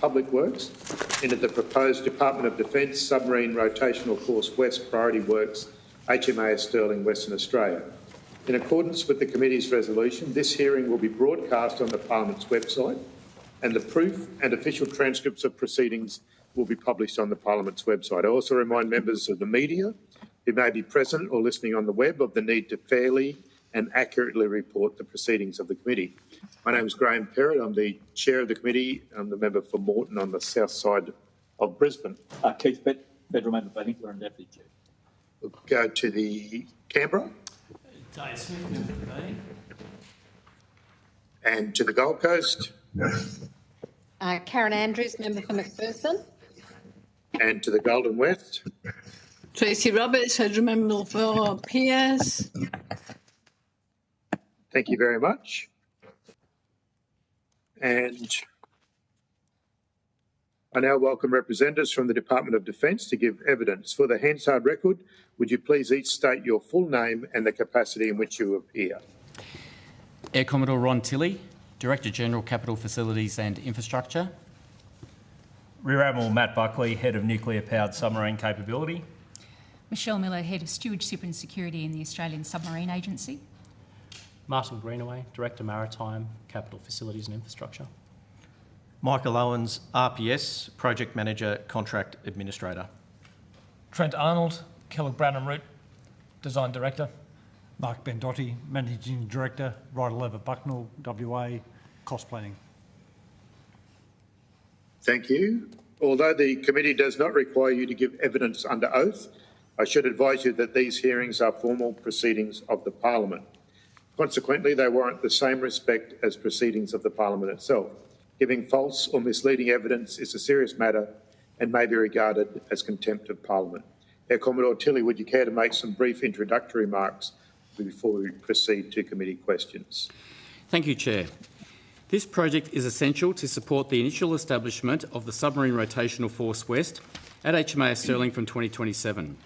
Public Works into the proposed Department of Defence Submarine Rotational Force West Priority Works, HMAS Stirling, Western Australia. In accordance with the committee's resolution, this hearing will be broadcast on the Parliament's website, and the proof and official transcripts of proceedings will be published on the Parliament's website. I also remind members of the media who may be present or listening on the web of the need to fairly and accurately report the proceedings of the committee. My name is Graham Perrott. I'm the chair of the committee. I'm the member for Moreton on the south side of Brisbane. Keith Pitt, federal member for Hinkler and deputy chair. We'll go to the Canberra. Dave Smith, member for Bay. And to the Gold Coast. Karen Andrews, member for McPherson. And to the Golden West. Tracy Roberts, federal member for Pearce. Thank you very much. And I now welcome representatives from the Department of Defence to give evidence. For the Hansard record, would you please each state your full name and the capacity in which you appear? Air Commodore Ron Tilley, Director General Capital Facilities and Infrastructure. Rear Admiral Matt Buckley, Head of Nuclear Powered Submarine Capability. Michelle Miller, Head of Stewardship and Security in the Australian Submarine Agency. Martin Greenaway, Director Maritime, Capital Facilities and Infrastructure. Michael Owens, RPS, Project Manager, Contract Administrator. Trent Arnold, Kellogg Branham Root, Design Director. Mark Bendotti, Managing Director, Ryder Lever Bucknell, WA, Cost Planning. Thank you. Although the committee does not require you to give evidence under oath, I should advise you that these hearings are formal proceedings of the Parliament. Consequently, they warrant the same respect as proceedings of the Parliament itself. Giving false or misleading evidence is a serious matter and may be regarded as contempt of Parliament. Air Commodore Tilley, would you care to make some brief introductory remarks before we proceed to committee questions? Thank you, Chair. This project is essential to support the initial establishment of the Submarine Rotational Force West at HMAS Stirling from 2027.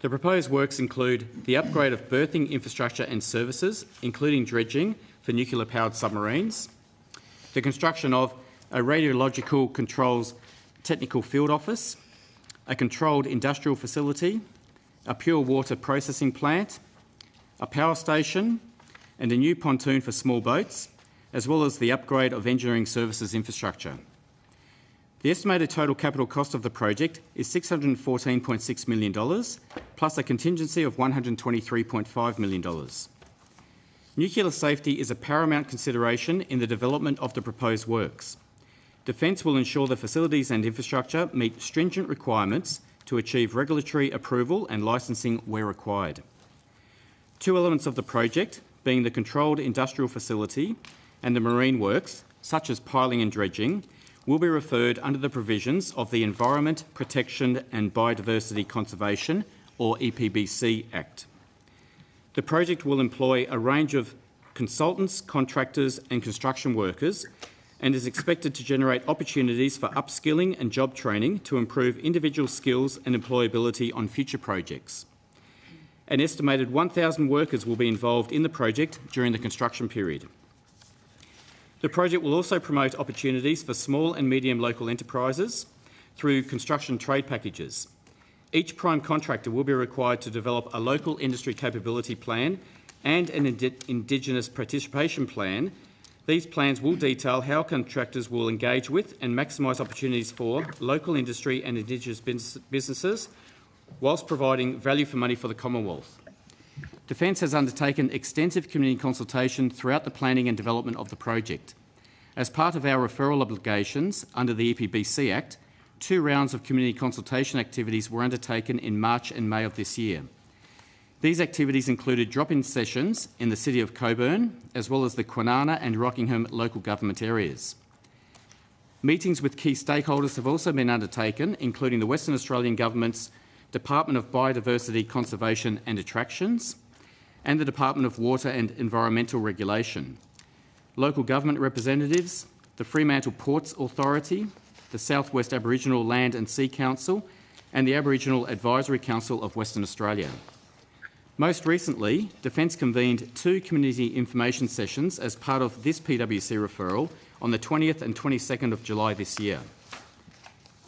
The proposed works include the upgrade of berthing infrastructure and services, including dredging for nuclear-powered submarines, the construction of a radiological controls technical field office, a controlled industrial facility, a pure water processing plant, a power station, and a new pontoon for small boats, as well as the upgrade of engineering services infrastructure. The estimated total capital cost of the project is $614.6 million, plus a contingency of $123.5 million. Nuclear safety is a paramount consideration in the development of the proposed works. Defence will ensure the facilities and infrastructure meet stringent requirements to achieve regulatory approval and licensing where required. Two elements of the project, being the controlled industrial facility and the marine works, such as piling and dredging, will be referred under the provisions of the Environment Protection and Biodiversity Conservation, or EPBC Act. The project will employ a range of consultants, contractors and construction workers and is expected to generate opportunities for upskilling and job training to improve individual skills and employability on future projects. An estimated 1,000 workers will be involved in the project during the construction period. The project will also promote opportunities for small and medium local enterprises through construction trade packages. Each prime contractor will be required to develop a local industry capability plan and an Indigenous participation plan. These plans will detail how contractors will engage with and maximise opportunities for local industry and Indigenous businesses, whilst providing value for money for the Commonwealth. Defence has undertaken extensive community consultation throughout the planning and development of the project. As part of our referral obligations under the EPBC Act, 2 rounds of community consultation activities were undertaken in March and May of this year. These activities included drop-in sessions in the City of Coburn, as well as the Kwinana and Rockingham local government areas. Meetings with key stakeholders have also been undertaken, including the Western Australian Government's Department of Biodiversity, Conservation and Attractions, and the Department of Water and Environmental Regulation, local government representatives, the Fremantle Ports Authority, the South West Aboriginal Land and Sea Council, and the Aboriginal Advisory Council of Western Australia. Most recently, Defence convened 2 community information sessions as part of this PwC referral on the 20th and 22nd of July this year.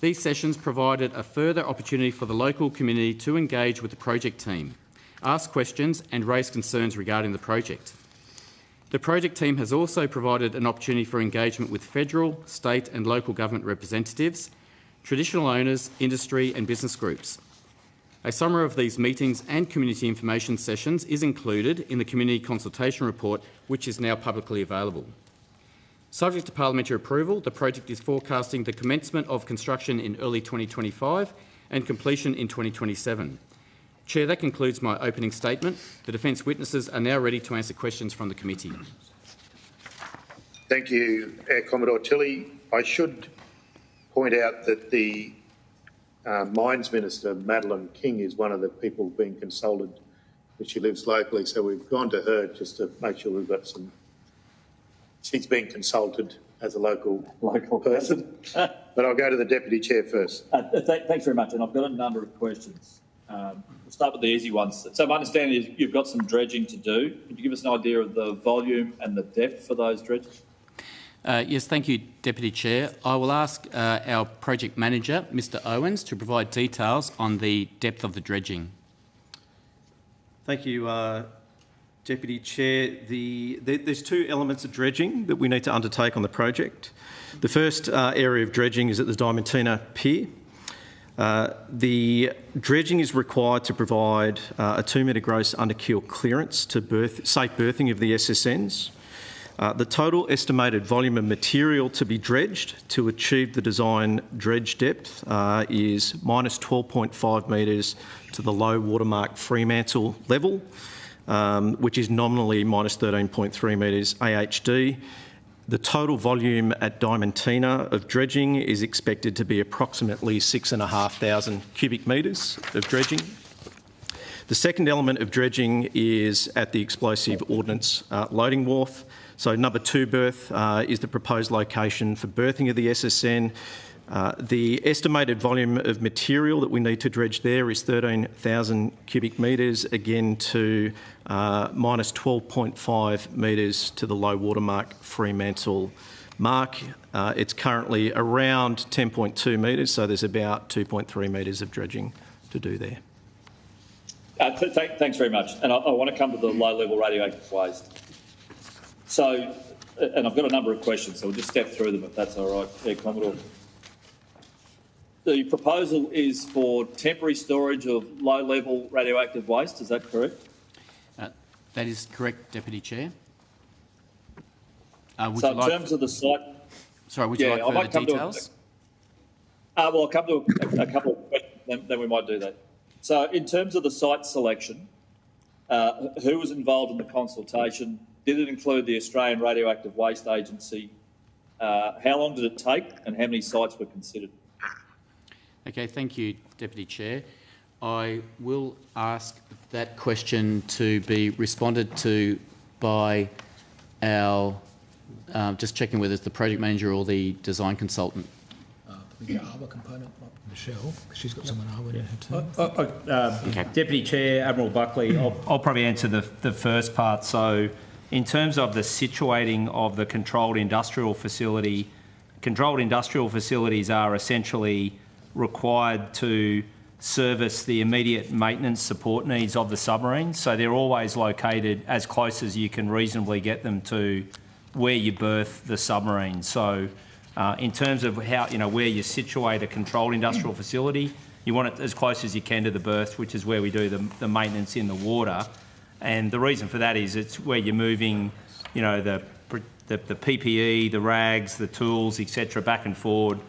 These sessions provided a further opportunity for the local community to engage with the project team, ask questions and raise concerns regarding the project. The project team has also provided an opportunity for engagement with federal, state and local government representatives, traditional owners, industry and business groups. A summary of these meetings and community information sessions is included in the Community Consultation Report, which is now publicly available. Subject to parliamentary approval, the project is forecasting the commencement of construction in early 2025 and completion in 2027. Chair, that concludes my opening statement. The defence witnesses are now ready to answer questions from the committee. Thank you, Air Commodore Tilley. I should point out that the Mines Minister, Madeleine King, is one of the people being consulted, but she lives locally, so we've gone to her just to make sure we've got some... She's being consulted as a local person. But I'll go to the Deputy Chair first. Thanks very much, and I've got a number of questions. We'll start with the easy ones. So my understanding is you've got some dredging to do. Could you give us an idea of the volume and the depth for those dredges? Yes, thank you, Deputy Chair. I will ask our project manager, Mr Owens, to provide details on the depth of the dredging. Thank you, Deputy Chair. There's 2 elements of dredging that we need to undertake on the project. The first area of dredging is at the Diamantina Pier. The dredging is required to provide a 2 metre gross underkeel clearance to safe berthing of the SSNs. The total estimated volume of material to be dredged to achieve the design dredge depth is minus 12.5 metres to the low watermark Fremantle level, which is nominally minus 13.3 metres AHD. The total volume at Diamantina of dredging is expected to be approximately 6,500 cubic metres of dredging. The second element of dredging is at the Explosive Ordnance Loading Wharf. So number 2 berth is the proposed location for berthing of the SSN. The estimated volume of material that we need to dredge there is 13,000 cubic metres, again to minus 12.5 metres to the low watermark Fremantle mark. It's currently around 10.2 metres, so there's about 2.3 metres of dredging to do there. Thanks very much. And I want to come to the low-level radioactive waste. So, and I've got a number of questions, so we'll just step through them if that's all right, Air Commodore. The proposal is for temporary storage of low-level radioactive waste, is that correct? That is correct, Deputy Chair. So in terms of the site... Sorry, would you like further details? Well, I'll come to a couple of questions, then we might do that. So in terms of the site selection, who was involved in the consultation? Did it include the Australian Radioactive Waste Agency? How long did it take and how many sites were considered? Okay, thank you, Deputy Chair. I will ask that question to be responded to by our, just checking whether it's the project manager or the design consultant. The Arbor component, Michelle, she's got someone Arbor in her team. Okay. Deputy Chair, Admiral Buckley, I'll probably answer the first part. So in terms of the situating of the controlled industrial facility, controlled industrial facilities are essentially required to service the immediate maintenance support needs of the submarine. So they're always located as close as you can reasonably get them to where you berth the submarine. So in terms of how, where you situate a controlled industrial facility, you want it as close as you can to the berth, which is where we do the maintenance in the water. And the reason for that is it's where you're moving, the PPE, the rags, the tools, etc., back and forward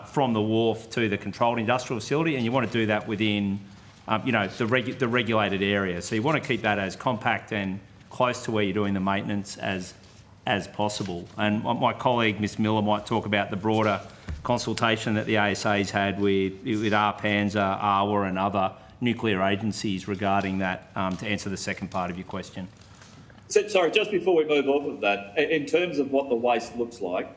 from the wharf to the controlled industrial facility, and you want to do that within, the regulated area. So you want to keep that as compact and close to where you're doing the maintenance as possible. And my colleague, Ms Miller, might talk about the broader consultation that the ASA's had with ARPANZA, ARWA and other nuclear agencies regarding that, to answer the second part of your question. So, sorry, just before we move off of that, in terms of what the waste looks like,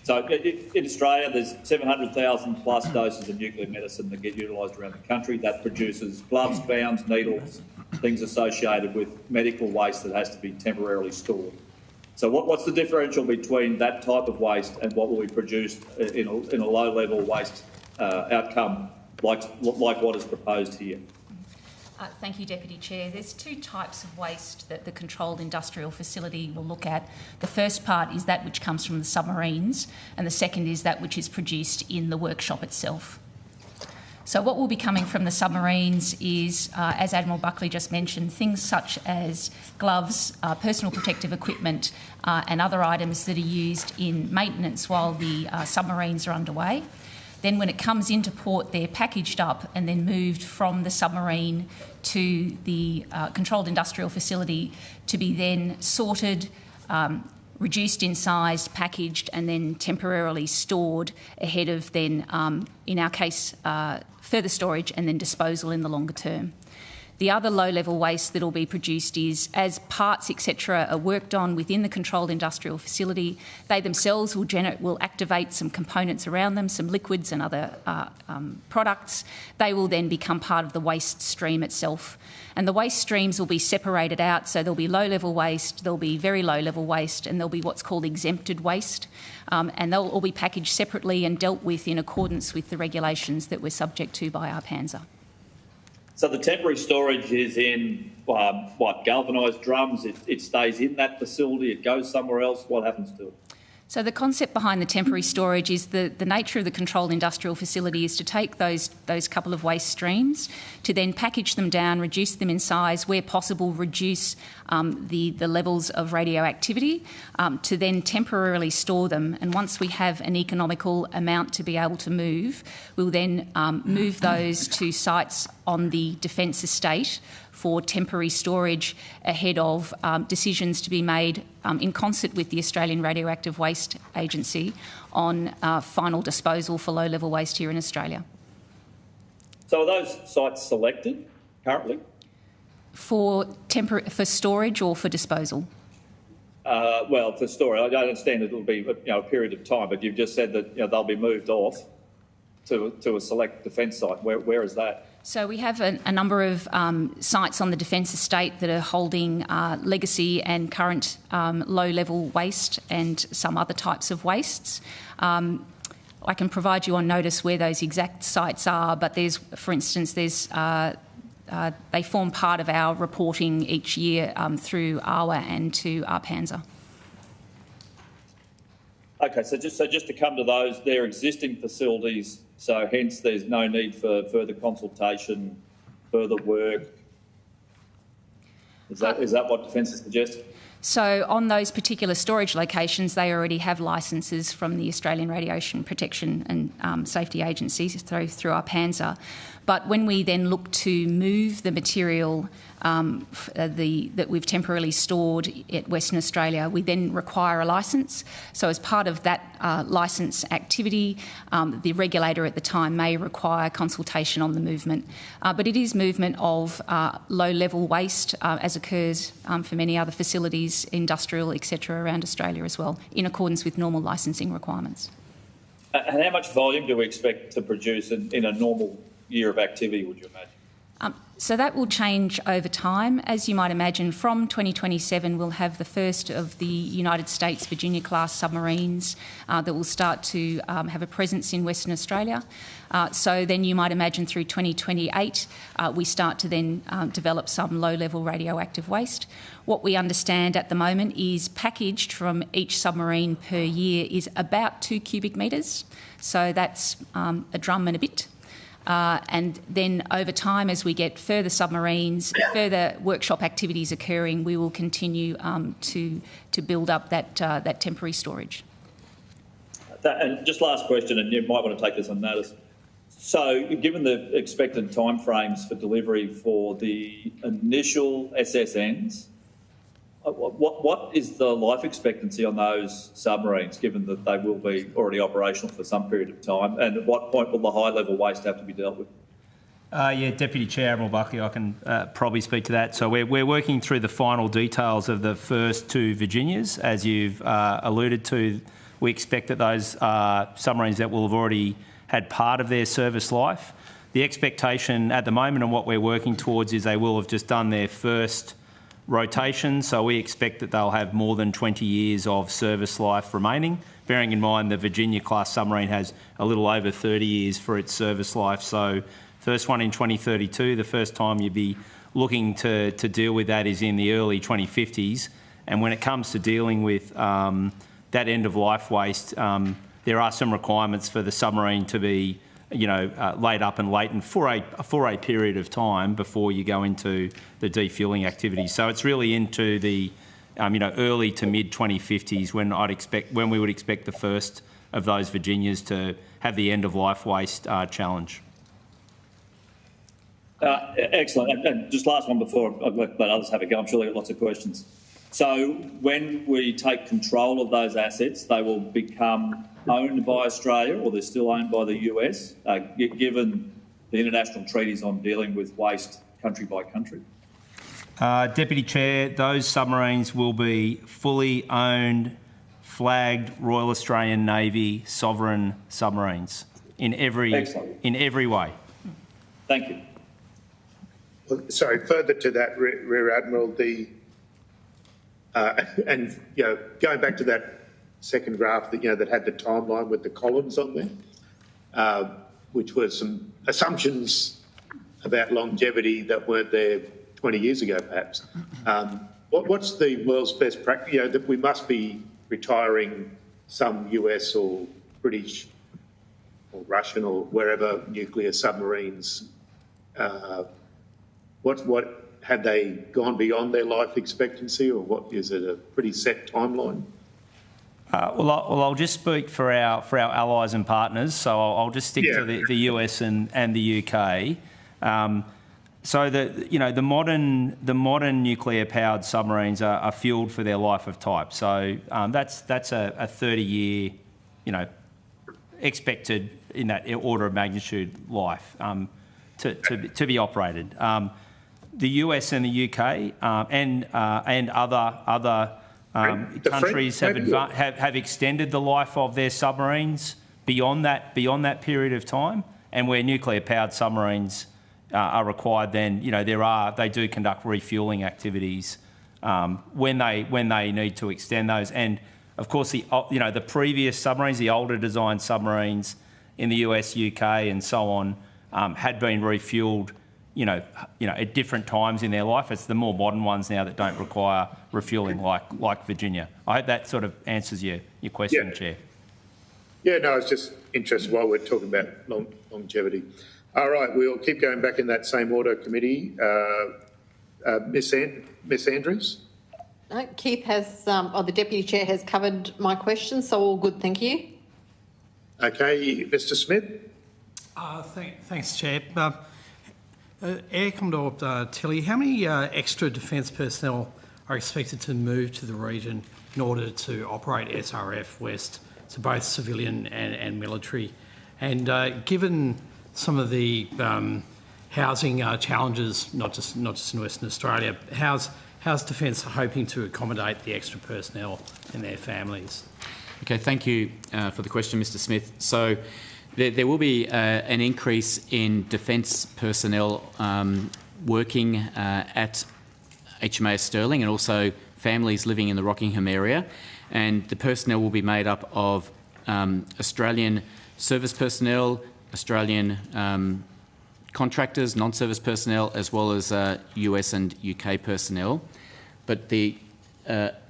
so in Australia there's 700,000 plus doses of nuclear medicine that get utilised around the country. That produces gloves, gowns, needles, things associated with medical waste that has to be temporarily stored. So what's the differential between that type of waste and what will be produced in a low-level waste outcome like what is proposed here? Thank you, Deputy Chair. There's two types of waste that the controlled industrial facility will look at. The first part is that which comes from the submarines, and the second is that which is produced in the workshop itself. So what will be coming from the submarines is, as Admiral Buckley just mentioned, things such as gloves, personal protective equipment and other items that are used in maintenance while the submarines are underway. Then when it comes into port, they're packaged up and then moved from the submarine to the controlled industrial facility to be then sorted, reduced in size, packaged and then temporarily stored ahead of then, in our case, further storage and then disposal in the longer term. The other low-level waste that will be produced is, as parts, etc., are worked on within the controlled industrial facility, they themselves will activate some components around them, some liquids and other products. They will then become part of the waste stream itself. And the waste streams will be separated out, so there'll be low-level waste, there'll be very low-level waste, and there'll be what's called exempted waste. And they'll all be packaged separately and dealt with in accordance with the regulations that we're subject to by our PANZA. So the temporary storage is in, galvanised drums? It stays in that facility, it goes somewhere else? What happens to it? So the concept behind the temporary storage is the nature of the controlled industrial facility is to take those couple of waste streams, to then package them down, reduce them in size, where possible reduce the levels of radioactivity, to then temporarily store them. And once we have an economical amount to be able to move, we'll then move those to sites on the defence estate for temporary storage ahead of decisions to be made in concert with the Australian Radioactive Waste Agency on final disposal for low-level waste here in Australia. So are those sites selected currently? For storage or for disposal? Well, for storage. I understand it'll be a period of time, but you've just said that they'll be moved off to a select defence site. Where is that? So we have a number of sites on the defence estate that are holding legacy and current low-level waste and some other types of wastes. I can provide you on notice where those exact sites are, but there's, for instance, they form part of our reporting each year through AWA and to our PANZA. Okay, so just to come to those, they're existing facilities, so hence there's no need for further consultation, further work. Is that what Defence is suggesting? So on those particular storage locations, they already have licences from the Australian Radiation Protection and Safety Agency through our PANZA. But when we then look to move the material that we've temporarily stored at Western Australia, we then require a licence. So as part of that licence activity, the regulator at the time may require consultation on the movement. But it is movement of low-level waste, as occurs for many other facilities, industrial, etc., around Australia as well, in accordance with normal licensing requirements. And how much volume do we expect to produce in a normal year of activity, would you imagine? So that will change over time. As you might imagine, from 2027 we'll have the first of the United States Virginia-class submarines that will start to have a presence in Western Australia. So then you might imagine through 2028 we start to then develop some low-level radioactive waste. What we understand at the moment is packaged from each submarine per year is about 2 cubic metres. So that's a drum and a bit. And then over time, as we get further submarines, further workshop activities occurring, we will continue to build up that temporary storage. And just last question, and you might want to take this on notice. So, given the expected timeframes for delivery for the initial SSNs, what is the life expectancy on those submarines, given that they will be already operational for some period of time? And at what point will the high-level waste have to be dealt with? Yeah, Deputy Chair, Admiral Buckley, I can probably speak to that. So we're working through the final details of the first 2 Virginias. As you've alluded to, we expect that those submarines that will have already had part of their service life, the expectation at the moment and what we're working towards is they will have just done their first rotation, so we expect that they'll have more than 20 years of service life remaining, bearing in mind the Virginia-class submarine has a little over 30 years for its service life. So first one in 2032, the first time you'd be looking to deal with that is in the early 2050s. And when it comes to dealing with that end-of-life waste, there are some requirements for the submarine to be laid up and latent for a period of time before you go into the defueling activities. So it's really into the early to mid 2050s when we would expect the first of those Virginias to have the end of life waste challenge. Excellent. And just last one before I let others have a go. I'm sure they've got lots of questions. So when we take control of those assets, they will become owned by Australia, or they're still owned by the US, given the international treaties on dealing with waste country by country? Deputy Chair, those submarines will be fully owned, flagged Royal Australian Navy sovereign submarines in every way. Thank you. Well, sorry, further to that, Rear Admiral, going back to that second graph that that had the timeline with the columns on there, which were some assumptions about longevity that weren't there 20 years ago, perhaps. What's the world's best practice? That we must be retiring some US or British or Russian or wherever nuclear submarines. What have they gone beyond their life expectancy, or what is it a pretty set timeline? I'll just speak for our allies and partners. So I'll just stick to the US and the UK. So the modern nuclear powered submarines are fueled for their life of type. So that's a 30-year, expected in that order of magnitude life to be operated. The US and the UK and other countries have extended the life of their submarines beyond that period of time, and where nuclear powered submarines are required, then they do conduct refuelling activities when they need to extend those. And of course, the previous submarines, the older design submarines in the US, UK, and so on, had been refuelled, at different times in their life. It's the more modern ones now that don't require refuelling, like Virginia. I hope that sort of answers your question, Chair. Yeah, no, I was just interested while we're talking about longevity. All right, we'll keep going back in that same order, committee. Miss Andrews? No, Keith has, the Deputy Chair has covered my questions, so all good, thank you. Okay, Mr Smith? Thanks, Chair. Air Commodore Tilly, how many extra defence personnel are expected to move to the region in order to operate SRF West, so both civilian and military? And given some of the housing challenges, not just in Western Australia, how's Defence hoping to accommodate the extra personnel and their families? Okay, thank you for the question, Mr Smith. So there will be an increase in defence personnel working at HMAS Stirling, and also families living in the Rockingham area. And the personnel will be made up of Australian service personnel, Australian contractors, non-service personnel, as well as US and UK personnel. But the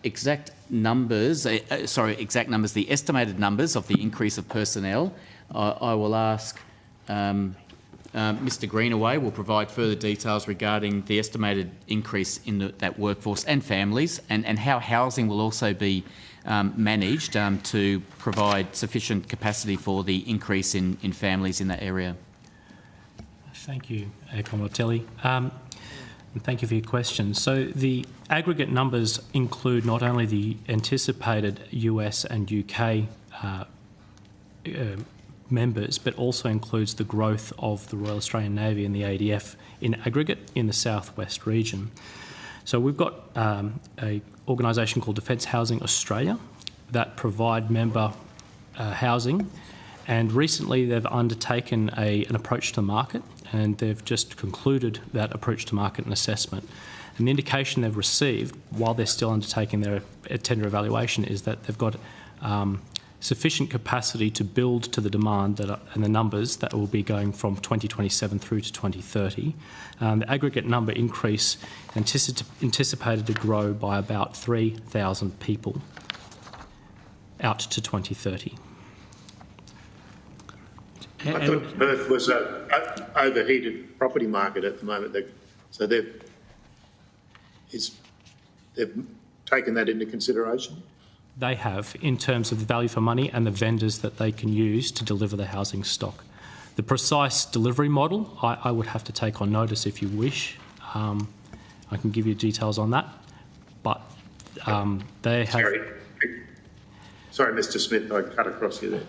exact numbers, the estimated numbers of the increase of personnel, I will ask Mr Greenaway will provide further details regarding the estimated increase in that workforce and families, and how housing will also be managed to provide sufficient capacity for the increase in families in that area. Thank you, Commodore Telly. And thank you for your question. So the aggregate numbers include not only the anticipated US and UK members, but also includes the growth of the Royal Australian Navy and the ADF in aggregate in the southwest region. So we've got an organisation called Defence Housing Australia that provide member housing, And recently they've undertaken an approach to market, and they've just concluded that approach to market and assessment. And the indication they've received while they're still undertaking their tender evaluation is that they've got sufficient capacity to build to the demand and the numbers that will be going from 2027 through to 2030. The aggregate number increase anticipated to grow by about 3,000 people out to 2030. I thought Perth was an overheated property market at the moment, so they've taken that into consideration? They have, in terms of the value for money and the vendors that they can use to deliver the housing stock. The precise delivery model, I would have to take on notice if you wish. I can give you details on that, but they have... Sorry, Mr Smith, I cut across you there.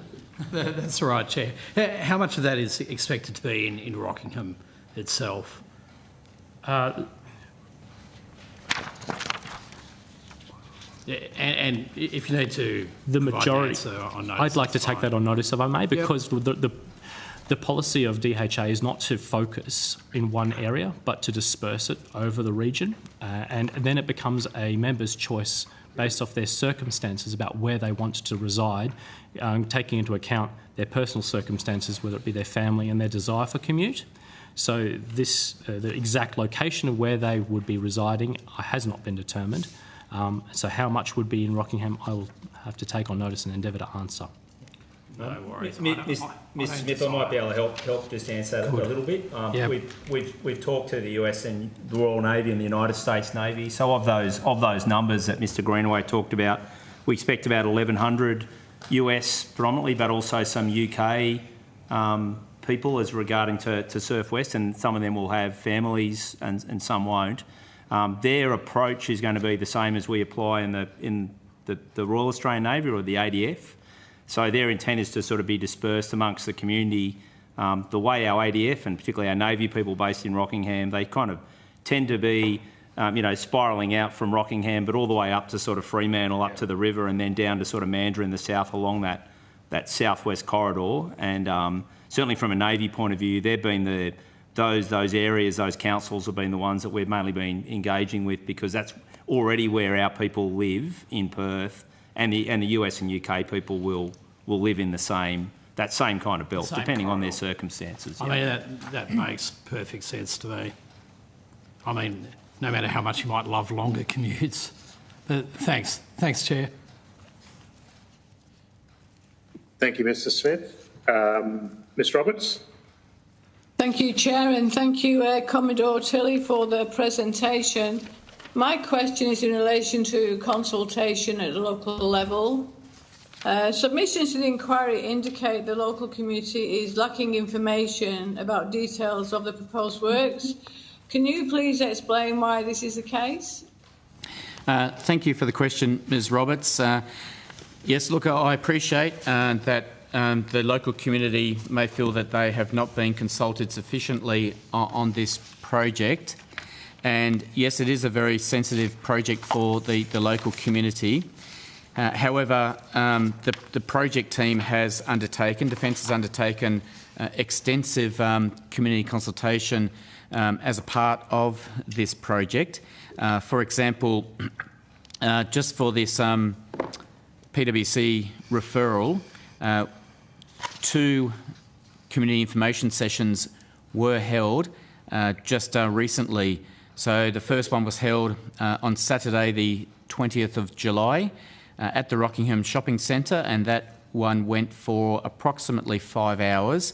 That's all right, Chair. How much of that is expected to be in Rockingham itself? And if you need to, the majority. On notice, I'd like to take that on notice, if I may, because the policy of DHA is not to focus in one area, but to disperse it over the region, and then it becomes a member's choice based off their circumstances about where they want to reside, taking into account their personal circumstances, whether it be their family and their desire for commute. So the exact location of where they would be residing has not been determined. So how much would be in Rockingham, I will have to take on notice and endeavour to answer. No worries. Mr Smith, I might be able to help just answer that a little bit. We've talked to the US and the Royal Navy and the United States Navy. So of those numbers that Mr Greenaway talked about, we expect about 1,100 US predominantly, but also some UK people as regarding to Surf West, and some of them will have families and some won't. Their approach is going to be the same as we apply in the Royal Australian Navy or the ADF. So their intent is to sort of be dispersed amongst the community. The way our ADF and particularly our Navy people based in Rockingham, they kind of tend to be, spiralling out from Rockingham, but all the way up to sort of Fremantle, up to the river, and then down to sort of Mandurah in the south along that southwest corridor. And certainly from a Navy point of view, they've been those areas, those councils have been the ones that we've mainly been engaging with, because that's already where our people live in Perth, and the US and UK people will live in that same kind of belt, depending on their circumstances. I mean, that makes perfect sense to me. I mean, no matter how much you might love longer commutes. But thanks, Chair. Thank you, Mr Smith. Ms Roberts? Thank you, Chair, and thank you, Commodore Tilley, for the presentation. My question is in relation to consultation at the local level. Submissions to the inquiry indicate the local community is lacking information about details of the proposed works. Can you please explain why this is the case? Thank you for the question, Ms Roberts. Yes, look, I appreciate that the local community may feel that they have not been consulted sufficiently on this project. And yes, it is a very sensitive project for the local community. However, the project team has undertaken, Defence has undertaken extensive community consultation as a part of this project. For example, just for this PwC referral, 2 community information sessions were held just recently. So the first one was held on Saturday the 20th of July at the Rockingham Shopping Centre, and that one went for approximately 5 hours.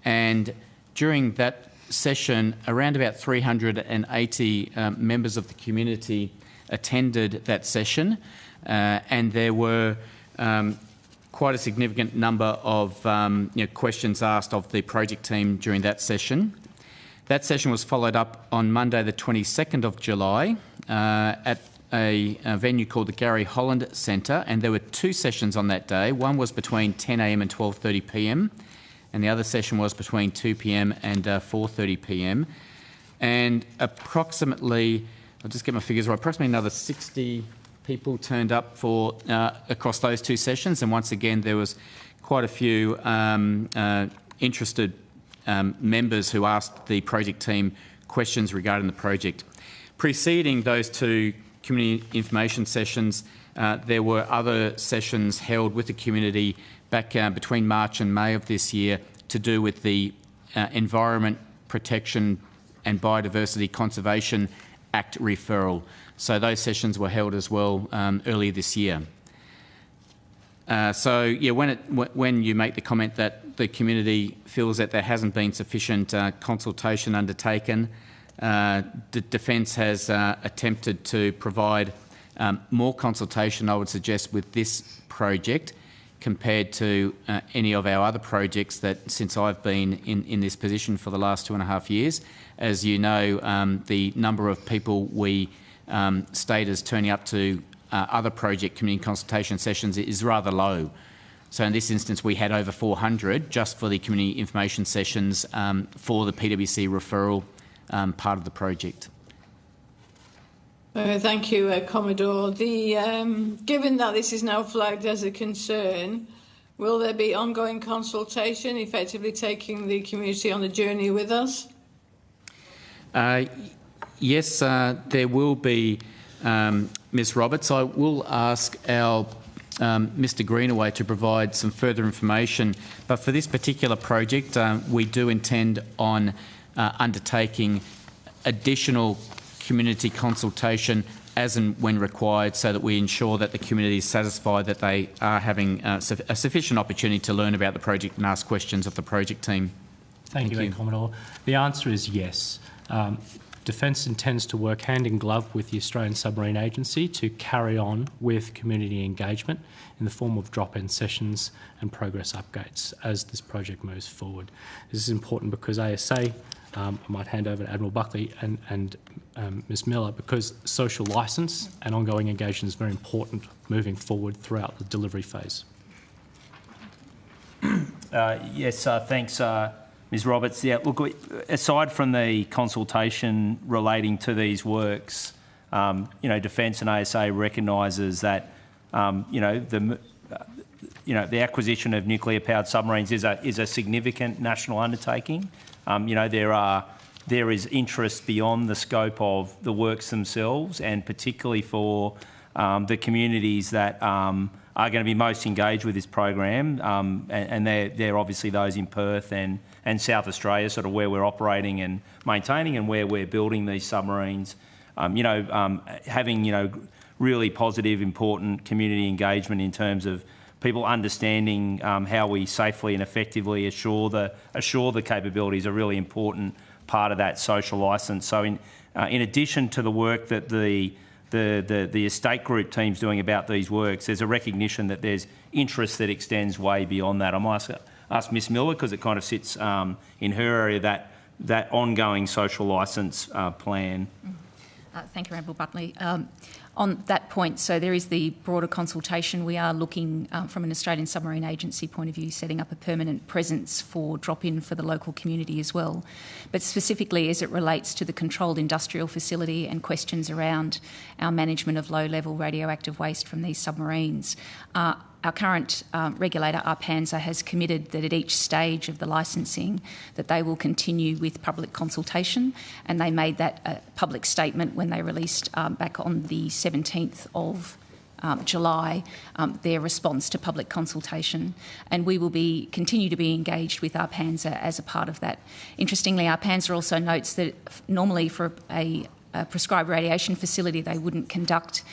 And during that session, around about 380 members of the community attended that session, and there were quite a significant number of questions asked of the project team during that session. That session was followed up on Monday the 22nd of July at a venue called the Gary Holland Centre, and there were 2 sessions on that day. One was between 10 a.m. and 12:30 p.m, and the other session was between 2 p.m. and 4:30 p.m. And approximately, I'll just get my figures right, approximately another 60 people turned up for across those 2 sessions, and once again there was quite a few interested members who asked the project team questions regarding the project. Preceding those two community information sessions, there were other sessions held with the community back between March and May of this year to do with the Environment Protection and Biodiversity Conservation Act referral. So those sessions were held as well earlier this year. When you make the comment that the community feels that there hasn't been sufficient consultation undertaken, Defence has attempted to provide more consultation, I would suggest, with this project compared to any of our other projects that since I've been in this position for the last 2.5 years. As you know, the number of people we state as turning up to other project community consultation sessions is rather low. So in this instance, we had over 400 just for the community information sessions for the PwC referral part of the project. Thank you, Commodore. Given that this is now flagged as a concern, will there be ongoing consultation, effectively taking the community on the journey with us? Yes, there will be, Ms Roberts. I will ask our Mr Greenaway to provide some further information. But for this particular project, we do intend on undertaking additional community consultation as and when required, so that we ensure that the community is satisfied that they are having a sufficient opportunity to learn about the project and ask questions of the project team. Thank you, Commodore. The answer is yes. Defence intends to work hand in glove with the Australian Submarine Agency to carry on with community engagement in the form of drop-in sessions and progress updates as this project moves forward. This is important because ASA, I might hand over to Admiral Buckley and Ms Miller, because social licence and ongoing engagement is very important moving forward throughout the delivery phase. Yes, thanks, Ms Roberts. Yeah, look, aside from the consultation relating to these works, Defence and ASA recognises that, the acquisition of nuclear-powered submarines is a significant national undertaking. There is interest beyond the scope of the works themselves, and particularly for the communities that are going to be most engaged with this program, and they're obviously those in Perth and South Australia, sort of where we're operating and maintaining and where we're building these submarines. Having really positive, important community engagement in terms of people understanding how we safely and effectively assure the capabilities, a really important part of that social licence. So, in addition to the work that the estate group team's doing about these works, there's a recognition that there's interest that extends way beyond that. I might ask Ms Miller, because it kind of sits in her area, that ongoing social licence plan. Thank you, Admiral Buckley. On that point, so there is the broader consultation. We are looking, from an Australian Submarine Agency point of view, setting up a permanent presence for drop-in for the local community as well. But specifically as it relates to the controlled industrial facility and questions around our management of low-level radioactive waste from these submarines, our current regulator, ARPANSA, has committed that at each stage of the licensing that they will continue with public consultation, and they made that a public statement when they released back on the 17th of July their response to public consultation, and we will continue to be engaged with ARPANSA as a part of that. Interestingly, ARPANSA also notes that normally for a prescribed radiation facility they wouldn't conduct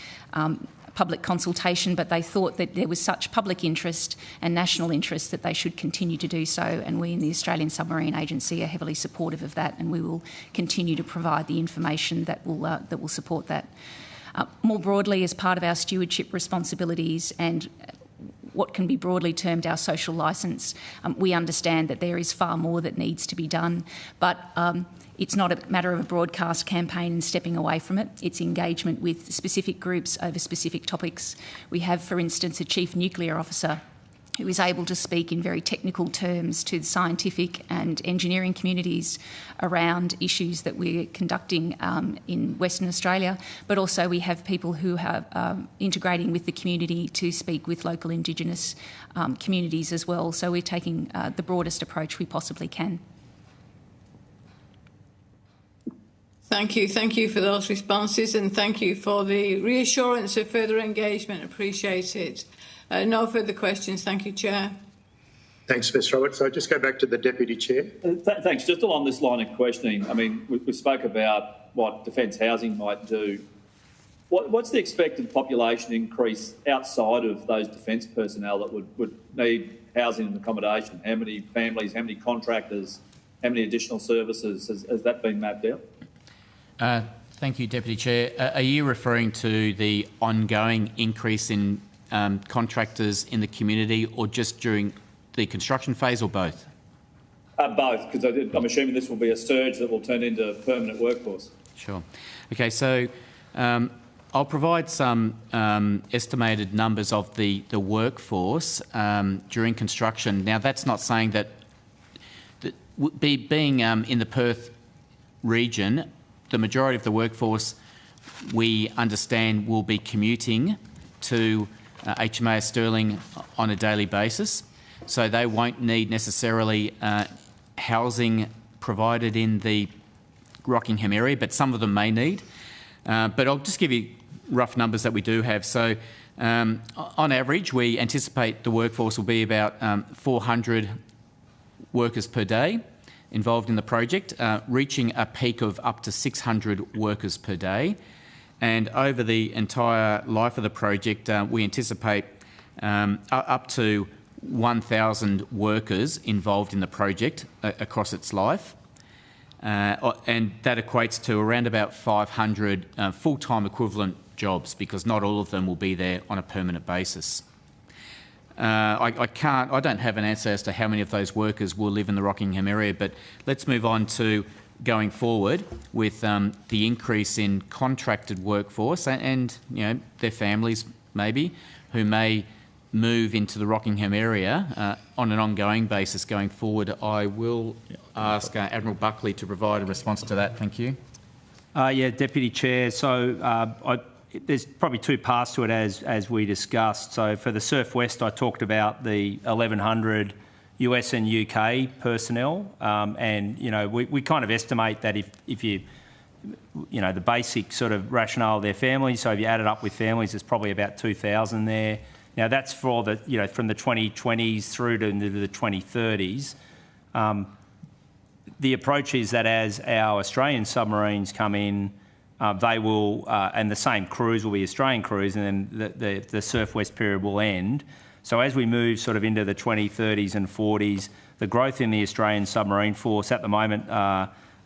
public consultation, but they thought that there was such public interest and national interest that they should continue to do so, and we in the Australian Submarine Agency are heavily supportive of that, and we will continue to provide the information that will support that. More broadly, as part of our stewardship responsibilities and what can be broadly termed our social licence, we understand that there is far more that needs to be done, but it's not a matter of a broadcast campaign and stepping away from it. It's engagement with specific groups over specific topics. We have, for instance, a Chief Nuclear Officer who is able to speak in very technical terms to the scientific and engineering communities around issues that we're conducting in Western Australia, but also we have people who are integrating with the community to speak with local Indigenous communities as well. So we're taking the broadest approach we possibly can. Thank you for those responses, and thank you for the reassurance of further engagement. Appreciate it. No further questions. Thank you, Chair. Thanks, Ms Roberts. So just go back to the Deputy Chair. Thanks. Just along this line of questioning, I mean, we spoke about what Defence Housing might do. What's the expected population increase outside of those Defence personnel that would need housing and accommodation? How many families, how many contractors, how many additional services? Has that been mapped out? Thank you, Deputy Chair. Are you referring to the ongoing increase in contractors in the community, or just during the construction phase, or both? Both, because I'm assuming this will be a surge that will turn into permanent workforce. Sure. Okay, so I'll provide some estimated numbers of the workforce during construction. Now, that's not saying that being in the Perth region, the majority of the workforce we understand will be commuting to HMAS Stirling on a daily basis, so they won't need necessarily housing provided in the Rockingham area, but some of them may need. But I'll just give you rough numbers that we do have. So on average, we anticipate the workforce will be about 400 workers per day involved in the project, reaching a peak of up to 600 workers per day. And over the entire life of the project, we anticipate up to 1,000 workers involved in the project across its life. And that equates to around about 500 full-time equivalent jobs, because not all of them will be there on a permanent basis. I don't have an answer as to how many of those workers will live in the Rockingham area, but let's move on to going forward with the increase in contracted workforce and their families maybe, who may move into the Rockingham area on an ongoing basis going forward. I will ask Admiral Buckley to provide a response to that. Thank you. Yeah, Deputy Chair. So there's probably two parts to it as we discussed. So for the Surf West, I talked about the 1,100 US and UK personnel, and we kind of estimate that if you the basic sort of rationale of their families, so if you add it up with families, there's probably about 2,000 there. Now that's for the from the 2020s through to the 2030s. The approach is that as our Australian submarines come in, they will, and the same crews will be Australian crews, and then the Surf West period will end. So as we move sort of into the 2030s and 40s, the growth in the Australian submarine force at the moment,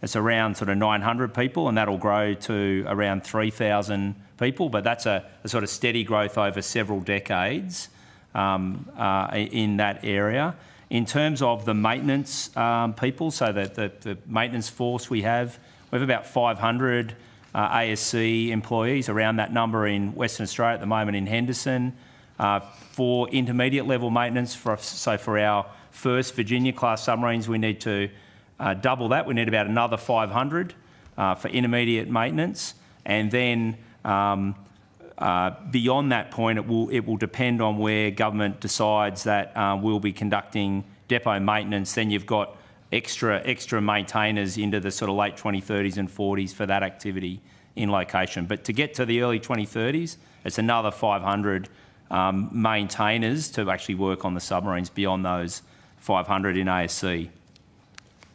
it's around sort of 900 people, and that'll grow to around 3,000 people. But that's a sort of steady growth over several decades in that area. In terms of the maintenance people, so that the maintenance force we have about 500 ASC employees, around that number in Western Australia at the moment in Henderson. For intermediate level maintenance, for our first Virginia-class submarines, we need to double that. We need about another 500 for intermediate maintenance. And then beyond that point, it will depend on where government decides that we'll be conducting depot maintenance. Then you've got extra maintainers into the sort of late 2030s and 40s for that activity in location. But to get to the early 2030s, it's another 500 maintainers to actually work on the submarines beyond those 500 in ASC.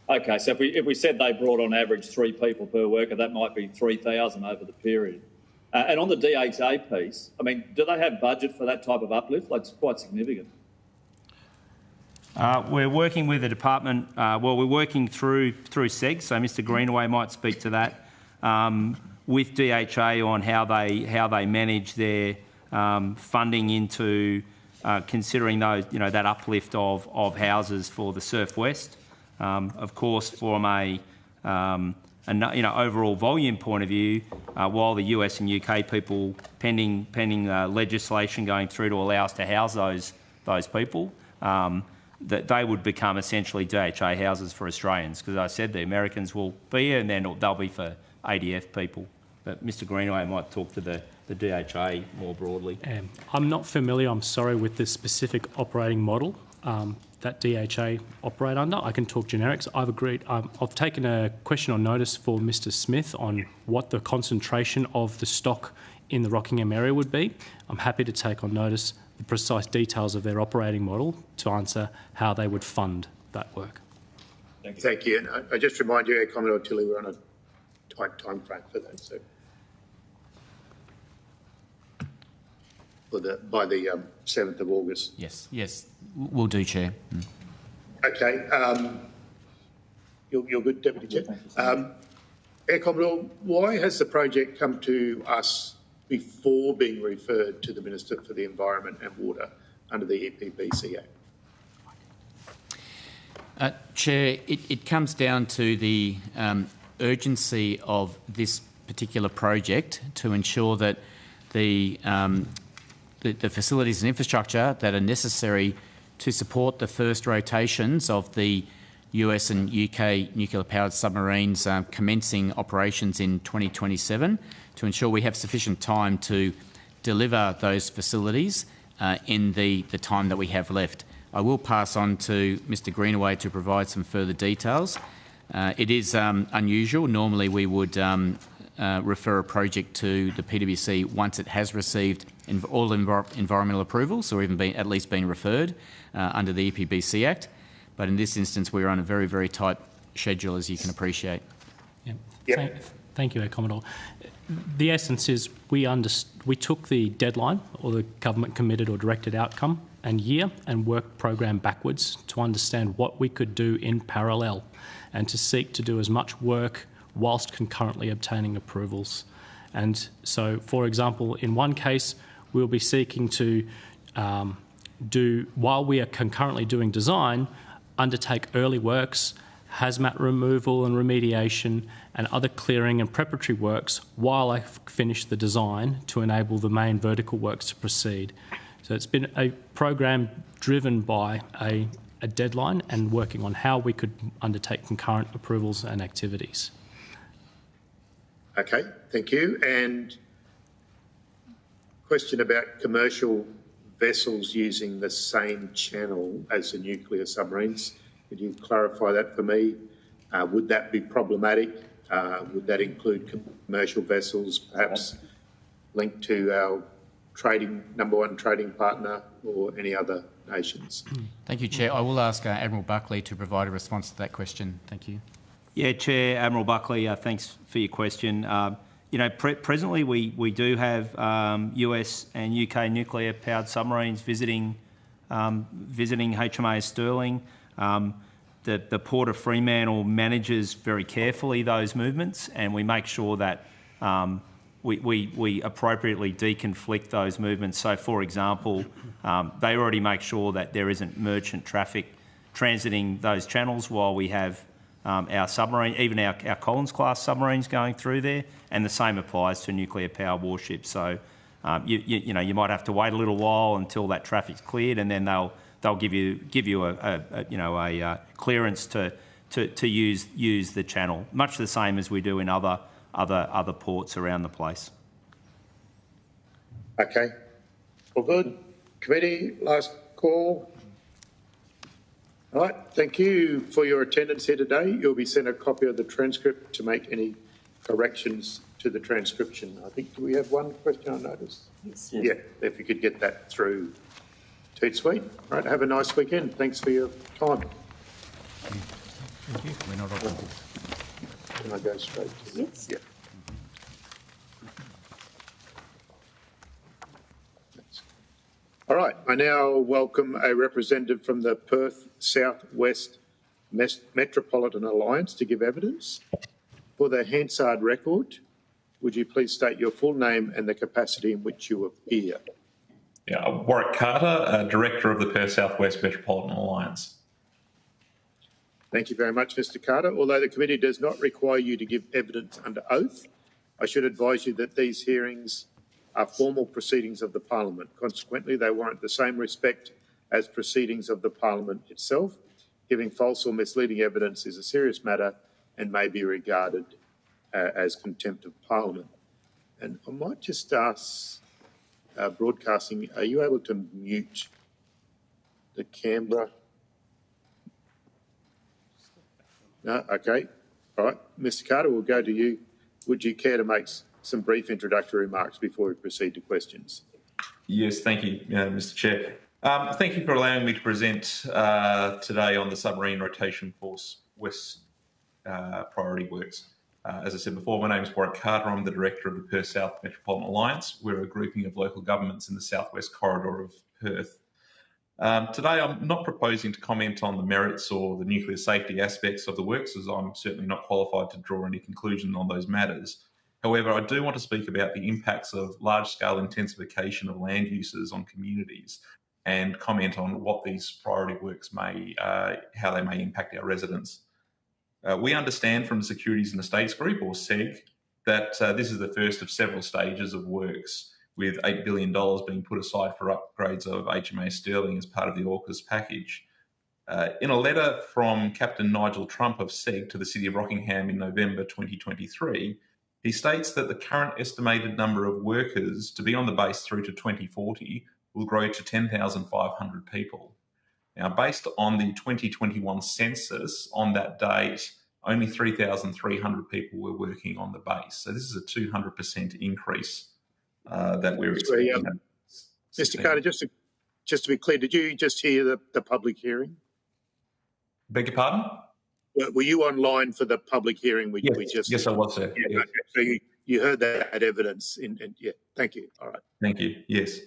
Okay, so if we said they brought on average 3 people per worker, that might be 3,000 over the period. And on the DHA piece, I mean, do they have budget for that type of uplift? That's quite significant. We're working with the department. We're working through SEG, so Mr. Greenaway might speak to that with DHA on how they manage their funding into considering those that uplift of houses for the Surf West. Of course, from a overall volume point of view, while the US and UK people pending legislation going through to allow us to house those people. that they would become essentially DHA houses for Australians, because I said the Americans will be here and then they'll be for ADF people. But Mr Greenaway might talk to the DHA more broadly. I'm not familiar, I'm sorry, with the specific operating model that DHA operate under. I can talk generics. I've agreed. I've taken a question on notice for Mr Smith on what the concentration of the stock in the Rockingham area would be. I'm happy to take on notice the precise details of their operating model to answer how they would fund that work. Thank you. And I just remind you, Commodore Tilley, we're on a tight time frame for that. So by the 7th of August. Yes, will do, Chair. Okay. You're good, Deputy Chair. Air Commodore, why has the project come to us before being referred to the Minister for the Environment and Water under the EPBC Act? Chair, it comes down to the urgency of this particular project to ensure that the facilities and infrastructure that are necessary to support the first rotations of the US and UK nuclear-powered submarines commencing operations in 2027, to ensure we have sufficient time to deliver those facilities in the time that we have left. I will pass on to Mr Greenaway to provide some further details. It is unusual. Normally we would refer a project to the PwC once it has received all environmental approvals, or even at least been referred under the EPBC Act. But in this instance, we're on a very, very tight schedule, as you can appreciate. Yep. Thank you, Commodore. The essence is we took the deadline, or the government committed or directed outcome, and year, and worked program backwards to understand what we could do in parallel and to seek to do as much work whilst concurrently obtaining approvals. And so, for example, in one case, we'll be seeking to while we are concurrently doing design, undertake early works, hazmat removal and remediation, and other clearing and preparatory works while I finish the design to enable the main vertical works to proceed. So it's been a program driven by a deadline and working on how we could undertake concurrent approvals and activities. Okay, thank you. And question about commercial vessels using the same channel as the nuclear submarines. Could you clarify that for me? Would that be problematic? Would that include commercial vessels, perhaps linked to our number one trading partner or any other nations? Thank you, Chair. I will ask Admiral Buckley to provide a response to that question. Thank you. Yeah, Chair, Admiral Buckley, thanks for your question. Presently we do have US and UK nuclear-powered submarines visiting HMAS Stirling. The Port of Fremantle manages very carefully those movements, and we make sure that we appropriately deconflict those movements. So, for example, they already make sure that there isn't merchant traffic transiting those channels while we have our submarine, even our Collins-class submarines going through there, and the same applies to nuclear-powered warships. So, you might have to wait a little while until that traffic's cleared, and then they'll give you a clearance to use the channel, much the same as we do in other ports around the place. Okay, all good. Committee, last call. All right, thank you for your attendance here today. You'll be sent a copy of the transcript to make any corrections to the transcription. I think, do we have one question on notice? Yes. Yeah, if you could get that through. Toot sweet. All right, have a nice weekend. Thanks for your time. Thank you. We're not on. Can I go straight to Yes. Yeah. All right, I now welcome a representative from the Perth South West Metropolitan Alliance to give evidence. For the Hansard record, would you please state your full name and the capacity in which you appear? Yeah, Warwick Carter, Director of the Perth South West Metropolitan Alliance. Thank you very much, Mr Carter. Although the committee does not require you to give evidence under oath, I should advise you that these hearings are formal proceedings of the Parliament. Consequently, they warrant the same respect as proceedings of the Parliament itself. Giving false or misleading evidence is a serious matter and may be regarded as contempt of Parliament. And I might just ask broadcasting, are you able to mute the Canberra? No? Okay. All right. Mr. Carter, we'll go to you. Would you care to make some brief introductory remarks before we proceed to questions? Yes, thank you, Mr. Chair. Thank you for allowing me to present today on the Submarine Rotation Force West priority works. As I said before, my name is Warwick Carter. I'm the Director of the Perth South Metropolitan Alliance. We're a grouping of local governments in the southwest corridor of Perth. Today, I'm not proposing to comment on the merits or the nuclear safety aspects of the works, as I'm certainly not qualified to draw any conclusion on those matters. However, I do want to speak about the impacts of large-scale intensification of land uses on communities and comment on what these priority works how they may impact our residents. We understand from the Securities and Estates Group, or SEG, that this is the first of several stages of works, with $8 billion being put aside for upgrades of HMAS Stirling as part of the AUKUS package. In a letter from Captain Nigel Trump of SEG to the City of Rockingham in November 2023, he states that the current estimated number of workers to be on the base through to 2040 will grow to 10,500 people. Now, based on the 2021 census, on that date, only 3,300 people were working on the base. So this is a 200% increase that we're expecting. Mr. Carter, just to be clear, did you just hear the public hearing? Beg your pardon? Were you online for the public hearing? Yes, I was, sir. Yeah, yes. Okay. So you heard that evidence. Yeah, thank you. All right. Thank you. Yes.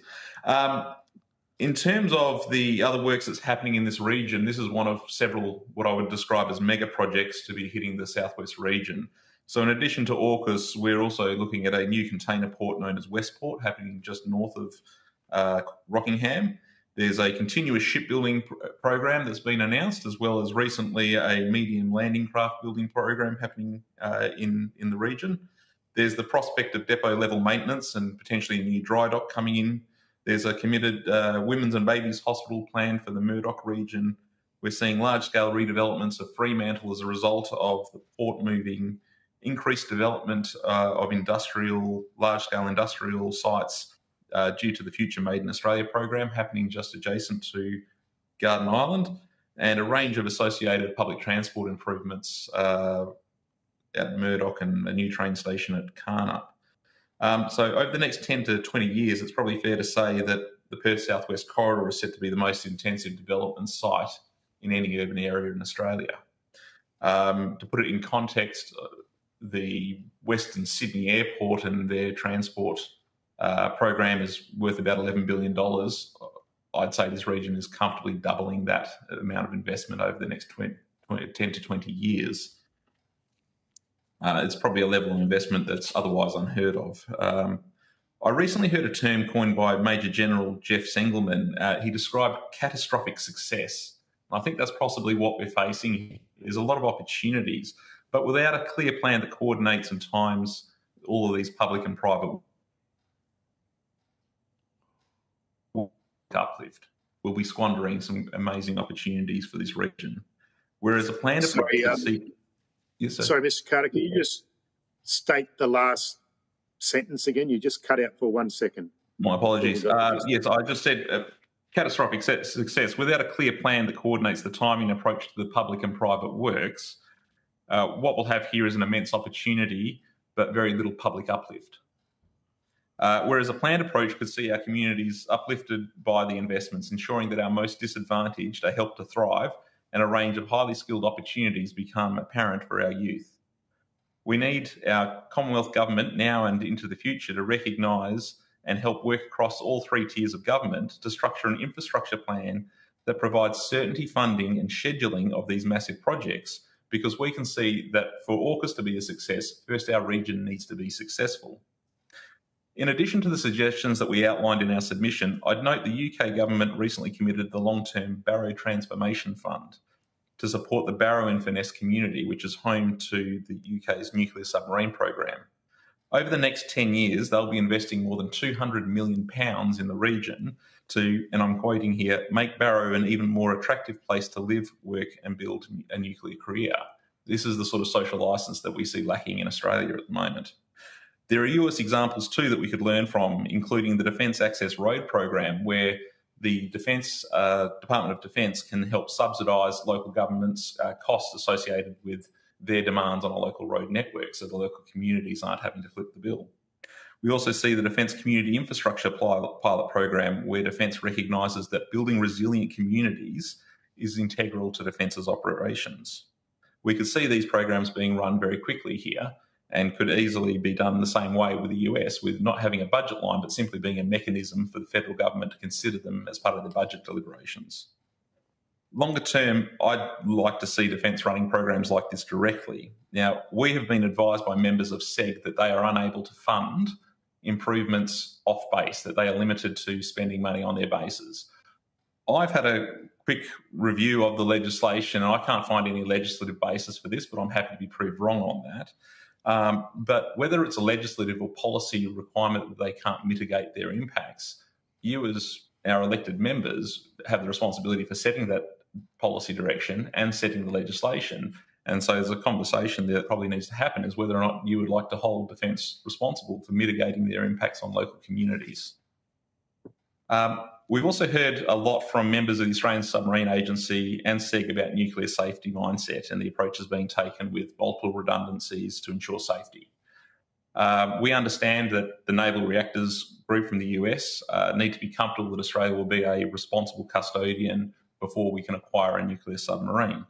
In terms of the other works that's happening in this region, this is one of several what I would describe as mega projects to be hitting the southwest region. So in addition to AUKUS, we're also looking at a new container port known as Westport, happening just north of Rockingham. There's a continuous shipbuilding program that's been announced, as well as recently a medium landing craft building program happening in the region. There's the prospect of depot level maintenance and potentially a new dry dock coming in. There's a committed women's and babies hospital plan for the Murdoch region. We're seeing large-scale redevelopments of Fremantle as a result of the port moving, increased development of large-scale industrial sites due to the Future Made in Australia program happening just adjacent to Garden Island, and a range of associated public transport improvements at Murdoch and a new train station at Karnup. So over the next 10 to 20 years, it's probably fair to say that the Perth Southwest Corridor is set to be the most intensive development site in any urban area in Australia. To put it in context, the Western Sydney Airport and their transport program is worth about $11 billion. I'd say this region is comfortably doubling that amount of investment over the next 10 to 20 years. It's probably a level of investment that's otherwise unheard of. I recently heard a term coined by Major General Jeff Sengelman. He described catastrophic success. I think that's possibly what we're facing. There's a lot of opportunities, but without a clear plan that coordinates and times all of these public and private uplift, we'll be squandering some amazing opportunities for this region. Whereas a plan to Yes, sir. Sorry, Mr. Carter, can you just state the last sentence again? You just cut out for 1 second. My apologies. Yes, I just said catastrophic success. Without a clear plan that coordinates the timing approach to the public and private works, what we'll have here is an immense opportunity, but very little public uplift. Whereas a planned approach could see our communities uplifted by the investments, ensuring that our most disadvantaged are helped to thrive, and a range of highly skilled opportunities become apparent for our youth. We need our Commonwealth Government now and into the future to recognise and help work across all three tiers of government to structure an infrastructure plan that provides certainty funding and scheduling of these massive projects, because we can see that for AUKUS to be a success, first our region needs to be successful. In addition to the suggestions that we outlined in our submission, I'd note the UK government recently committed the long-term Barrow Transformation Fund to support the Barrow Inverness community, which is home to the UK's nuclear submarine program. Over the next 10 years, they'll be investing more than £200 million in the region to, and I'm quoting here, make Barrow an even more attractive place to live, work and build a nuclear career. This is the sort of social licence that we see lacking in Australia at the moment. There are US examples too that we could learn from, including the Defence Access Road program, where the Department of Defence can help subsidise local governments' costs associated with their demands on a local road network, so the local communities aren't having to foot the bill. We also see the Defence Community Infrastructure Pilot Program, where Defence recognises that building resilient communities is integral to Defence's operations. We could see these programs being run very quickly here and could easily be done the same way with the US, with not having a budget line, but simply being a mechanism for the federal government to consider them as part of the budget deliberations. Longer term, I'd like to see Defence running programs like this directly. Now, we have been advised by members of SEG that they are unable to fund improvements off base, that they are limited to spending money on their bases. I've had a quick review of the legislation and I can't find any legislative basis for this, but I'm happy to be proved wrong on that. But whether it's a legislative or policy requirement that they can't mitigate their impacts, you as our elected members have the responsibility for setting that policy direction and setting the legislation. And so there's a conversation there that probably needs to happen, is whether or not you would like to hold Defence responsible for mitigating their impacts on local communities. We've also heard a lot from members of the Australian Submarine Agency and SEG about nuclear safety mindset and the approaches being taken with multiple redundancies to ensure safety. We understand that the Naval Reactors Group from the US need to be comfortable that Australia will be a responsible custodian before we can acquire a nuclear submarine.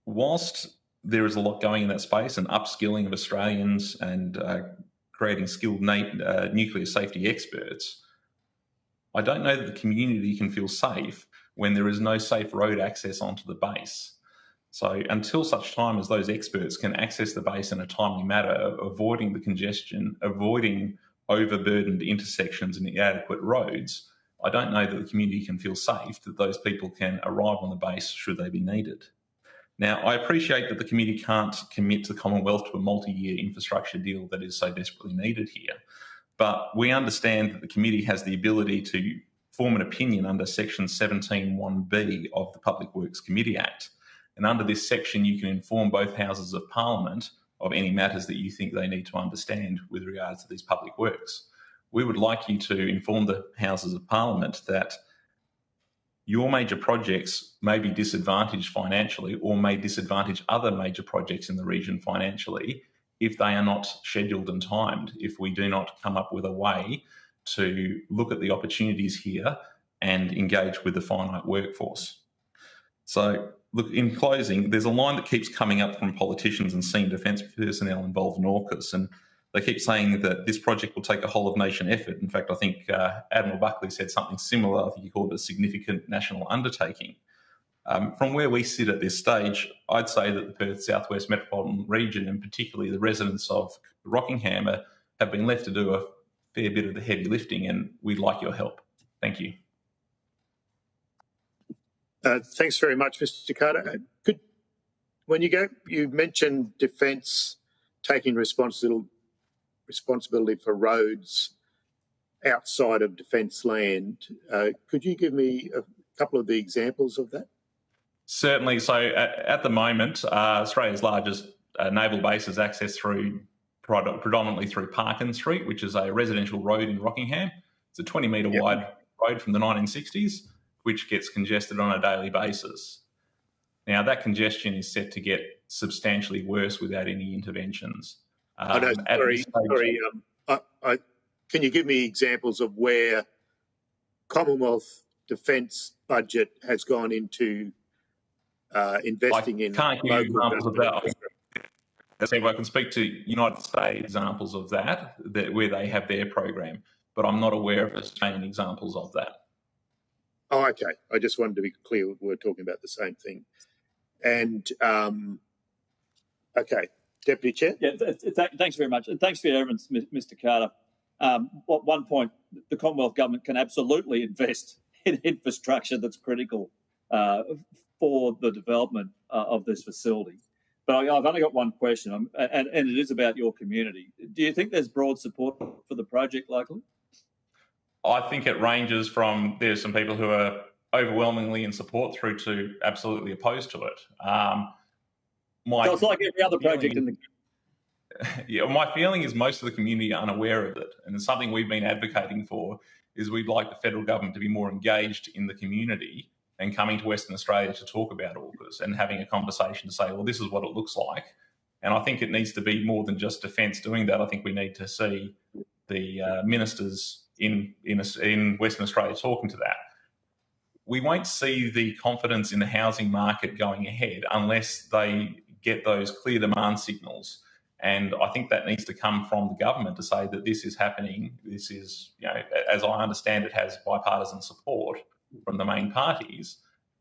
Whilst there is a lot going in that space and upskilling of Australians and creating skilled nuclear safety experts, I don't know that the community can feel safe when there is no safe road access onto the base. So until such time as those experts can access the base in a timely manner, avoiding the congestion, avoiding overburdened intersections and inadequate roads, I don't know that the community can feel safe that those people can arrive on the base should they be needed. Now, I appreciate that the committee can't commit to the Commonwealth to a multi-year infrastructure deal that is so desperately needed here, but we understand that the committee has the ability to form an opinion under Section 17(1)(b) of the Public Works Committee Act. And under this section, you can inform both Houses of Parliament of any matters that you think they need to understand with regards to these public works. We would like you to inform the Houses of Parliament that your major projects may be disadvantaged financially or may disadvantage other major projects in the region financially if they are not scheduled and timed, if we do not come up with a way to look at the opportunities here and engage with the finite workforce. So, look, in closing, there's a line that keeps coming up from politicians and senior defence personnel involved in AUKUS, and they keep saying that this project will take a whole-of-nation effort. In fact, I think Admiral Buckley said something similar. I think he called it a significant national undertaking. From where we sit at this stage, I'd say that the Perth South West Metropolitan Region, and particularly the residents of Rockingham, have been left to do a fair bit of the heavy lifting, and we'd like your help. Thank you. Thanks very much, Mr. Carter. You mentioned Defence taking responsibility for roads outside of Defence land. Could you give me a couple of the examples of that? Certainly. So at the moment, Australia's largest naval base is accessed predominantly through Parkin Street, which is a residential road in Rockingham. It's a 20-metre wide road from the 1960s, which gets congested on a daily basis. Now, that congestion is set to get substantially worse without any interventions. Can you give me examples of where Commonwealth Defence budget has gone into investing in? I can't give you examples of that. I can speak to United States examples of that where they have their program, but I'm not aware of Australian examples of that. Oh, okay. I just wanted to be clear we're talking about the same thing. And, okay, Deputy Chair? Yeah, thanks very much. And thanks for your evidence, Mr. Carter. At one point, the Commonwealth Government can absolutely invest in infrastructure that's critical for the development of this facility. but I've only got one question, and it is about your community. Do you think there's broad support for the project locally? I think it ranges from there's some people who are overwhelmingly in support through to absolutely opposed to it. So it's like every other project in the... Yeah, my feeling is most of the community are unaware of it, and it's something we've been advocating for. Is we'd like the federal government to be more engaged in the community and coming to Western Australia to talk about AUKUS and having a conversation to say, well, this is what it looks like. And I think it needs to be more than just Defence doing that. I think we need to see the ministers in Western Australia talking to that. We won't see the confidence in the housing market going ahead unless they get those clear demand signals. And I think that needs to come from the government to say that this is happening. This is, as I understand it, has bipartisan support from the main parties.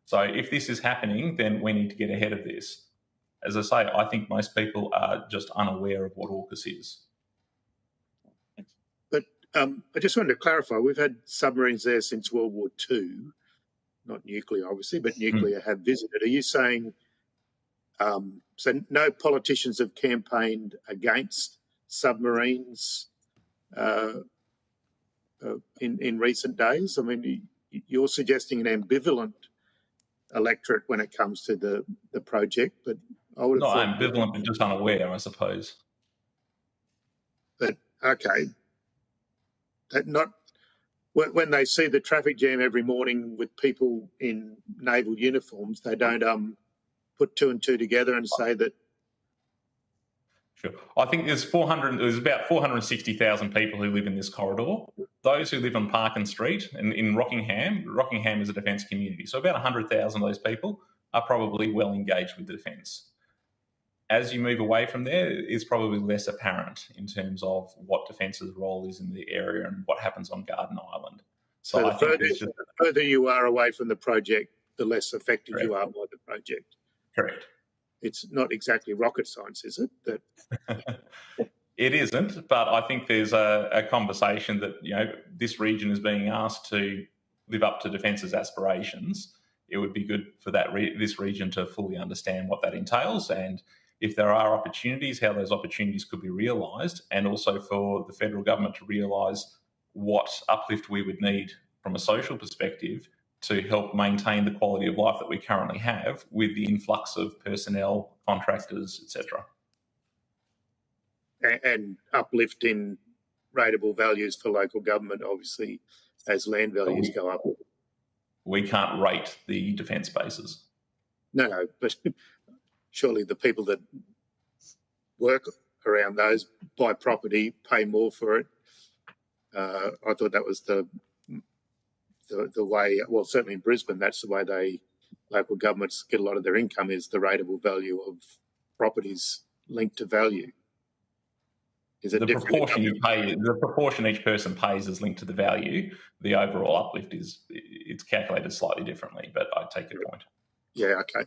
So if this is happening, then we need to get ahead of this. As I say, I think most people are just unaware of what AUKUS is. But I just wanted to clarify, we've had submarines there since World War II, not nuclear, obviously, but nuclear have visited. Are you saying... so no politicians have campaigned against submarines in recent days? I mean, you're suggesting an ambivalent electorate when it comes to the project, but I would have not ambivalent, but just unaware, I suppose. But okay, that not when they see the traffic jam every morning with people in naval uniforms, they don't put two and two together and say that. Sure. I think there's about 460,000 people who live in this corridor. Those who live on Parkin Street and in Rockingham is a defence community. So about 100,000 of those people are probably well engaged with the defence. As you move away from there, it's probably less apparent in terms of what Defence's role is in the area and what happens on Garden Island. So the further you are away from the project, the less affected you are by the project. Correct. It's not exactly rocket science, is it? That it isn't, but I think there's a conversation that this region is being asked to live up to Defence's aspirations. It would be good for this region to fully understand what that entails, and if there are opportunities, how those opportunities could be realised, and also for the federal government to realise what uplift we would need from a social perspective to help maintain the quality of life that we currently have with the influx of personnel, contractors, etc. And uplift in rateable values for local government, obviously, as land values go up. We can't rate the defence bases. No, but surely the people that work around those, buy property, pay more for it. I thought that was the way, well, certainly in Brisbane, that's the way local governments get a lot of their income, is the rateable value of properties linked to value. Is it the proportion you pay, the proportion each person pays is linked to the value. The overall uplift it's calculated slightly differently, but I take your point. Yeah, okay.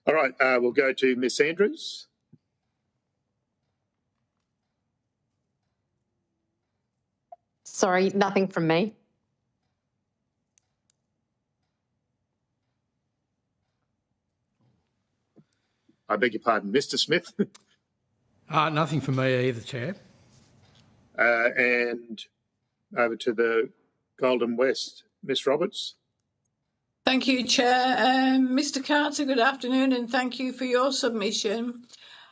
All right, we'll go to Miss Andrews. Sorry, nothing from me. I beg your pardon, Mr. Smith. Nothing from me either, Chair. And over to the Golden West, Miss Roberts. Thank you, Chair. Mr. Carter, good afternoon, and thank you for your submission.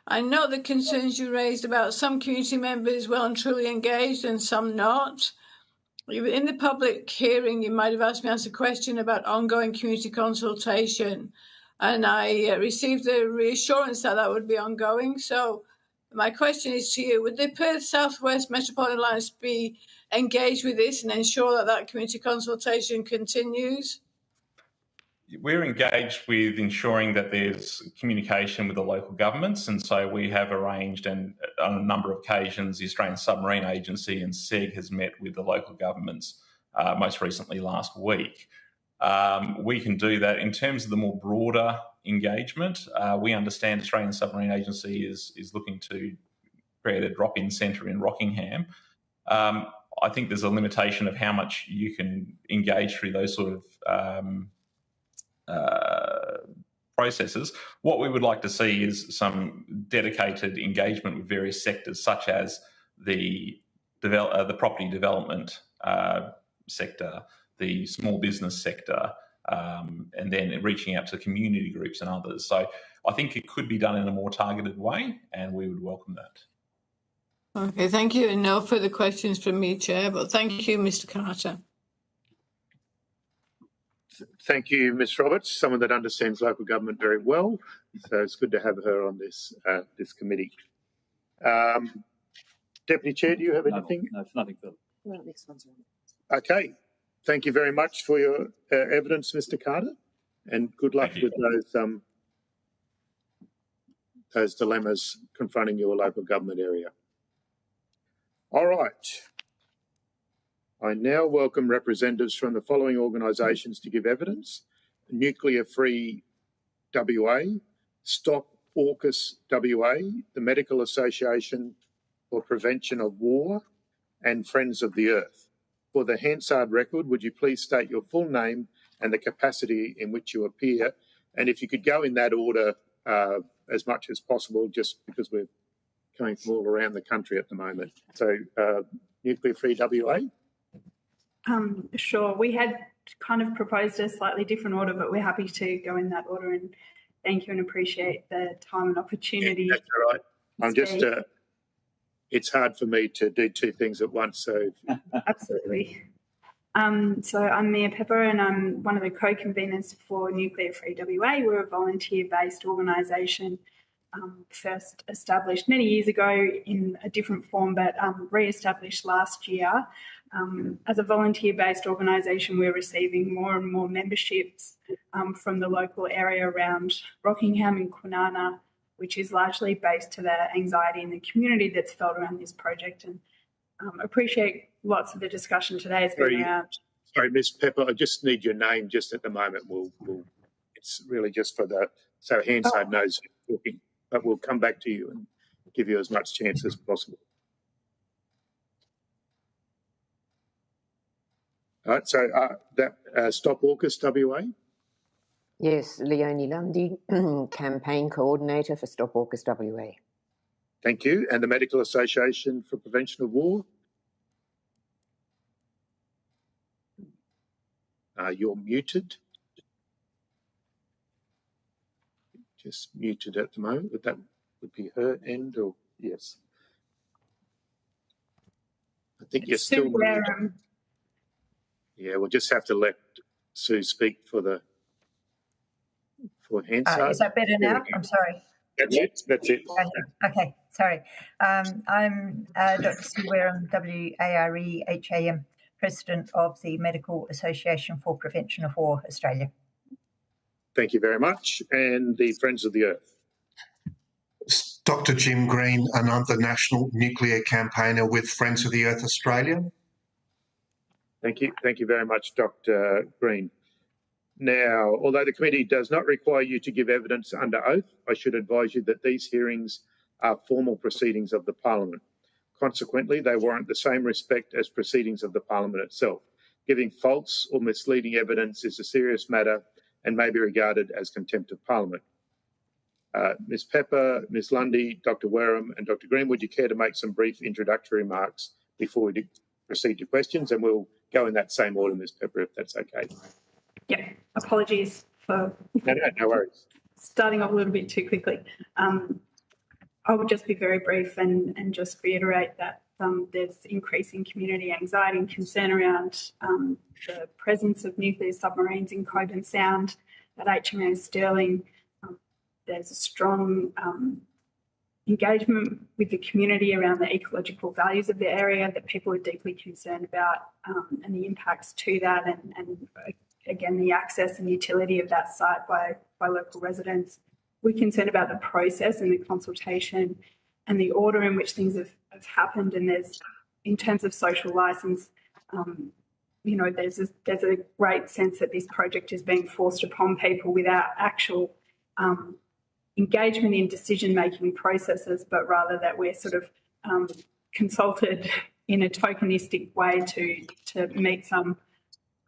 I note the concerns you raised about some community members well and truly engaged and some not. In the public hearing, you might have asked me to answer a question about ongoing community consultation, and I received the reassurance that would be ongoing. So my question is to you, would the Perth South West Metropolitan Alliance be engaged with this and ensure that community consultation continues? We're engaged with ensuring that there's communication with the local governments, and so we have arranged, and on a number of occasions, the Australian Submarine Agency and SEG has met with the local governments, most recently last week. We can do that. In terms of the more broader engagement, we understand Australian Submarine Agency is looking to create a drop-in centre in Rockingham. I think there's a limitation of how much you can engage through those sort of processes. What we would like to see is some dedicated engagement with various sectors, such as the property development sector, the small business sector, and then reaching out to community groups and others. So I think it could be done in a more targeted way, and we would welcome that. Okay, thank you. And no further questions from me, Chair, but thank you, Mr Carter. Thank you, Ms Roberts, someone that understands local government very well. So it's good to have her on this committee. Deputy Chair, do you have anything? No, it's nothing further. Okay. Thank you very much for your evidence, Mr Carter, and good luck with those dilemmas confronting your local government area. All right. I now welcome representatives from the following organisations to give evidence: Nuclear Free WA, Stop AUKUS WA, the Medical Association for Prevention of War, and Friends of the Earth. For the Hansard record, would you please state your full name and the capacity in which you appear? And if you could go in that order as much as possible, just because we're coming from all around the country at the moment. So, Nuclear Free WA? Sure. We had kind of proposed a slightly different order, but we're happy to go in that order, and thank you and appreciate the time and opportunity. Yeah, that's all right. I'm just, it's hard for me to do two things at once, so. Absolutely. So I'm Mia Pepper, and I'm one of the co-conveners for Nuclear Free WA. We're a volunteer-based organisation, first established many years ago in a different form, but re-established last year. As a volunteer-based organisation, we're receiving more and more memberships from the local area around Rockingham and Kwinana, which is largely based to the anxiety in the community that's felt around this project. And appreciate lots of the discussion today has been around. Sorry, Ms Pepper, I just need your name just at the moment. It's really just for so Hansard knows who's talking, but we'll come back to you and give you as much chance as possible. All right, so Stop AUKUS WA? Yes, Leonie Lundy, Campaign Coordinator for Stop AUKUS WA. Thank you. And the Medical Association for Prevention of War? You're muted. Just muted at the moment, but that would be her end, or yes? I think you're still muted. Yeah, we'll just have to let Sue speak for Hansard. Is that better now? I'm sorry. That's it. Okay, sorry. I'm Dr. Sue Wareham, WARE-HAM, President of the Medical Association for Prevention of War, Australia. Thank you very much. And the Friends of the Earth. Dr. Jim Green, another national nuclear campaigner with Friends of the Earth Australia. Thank you. Thank you very much, Dr. Green. Now, although the committee does not require you to give evidence under oath, I should advise you that these hearings are formal proceedings of the Parliament. Consequently, they warrant the same respect as proceedings of the Parliament itself. Giving false or misleading evidence is a serious matter and may be regarded as contempt of Parliament. Ms Pepper, Ms Lundy, Dr Wareham and Dr Green, would you care to make some brief introductory remarks before we proceed to questions? And we'll go in that same order, Ms Pepper, if that's okay. Yeah, apologies for no worries. Starting off a little bit too quickly. I will just be very brief and just reiterate that there's increasing community anxiety and concern around the presence of nuclear submarines in Coburn Sound at HMAS Stirling. There's a strong engagement with the community around the ecological values of the area that people are deeply concerned about, and the impacts to that, and again, the access and utility of that site by local residents. We're concerned about the process and the consultation and the order in which things have happened. And there's, in terms of social licence, there's a great sense that this project is being forced upon people without actual engagement in decision-making processes, but rather that we're sort of consulted in a tokenistic way to meet some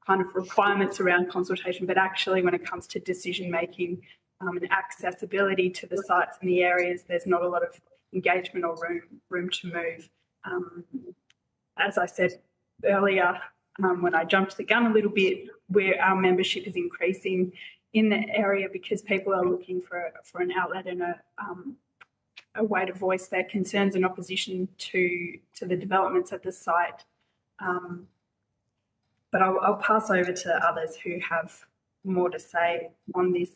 kind of requirements around consultation, but actually when it comes to decision-making, and accessibility to the sites and the areas, there's not a lot of engagement or room to move. As I said earlier, when I jumped the gun a little bit, where our membership is increasing in the area because people are looking for an outlet and a way to voice their concerns and opposition to the developments at the site. But I'll pass over to others who have more to say on this.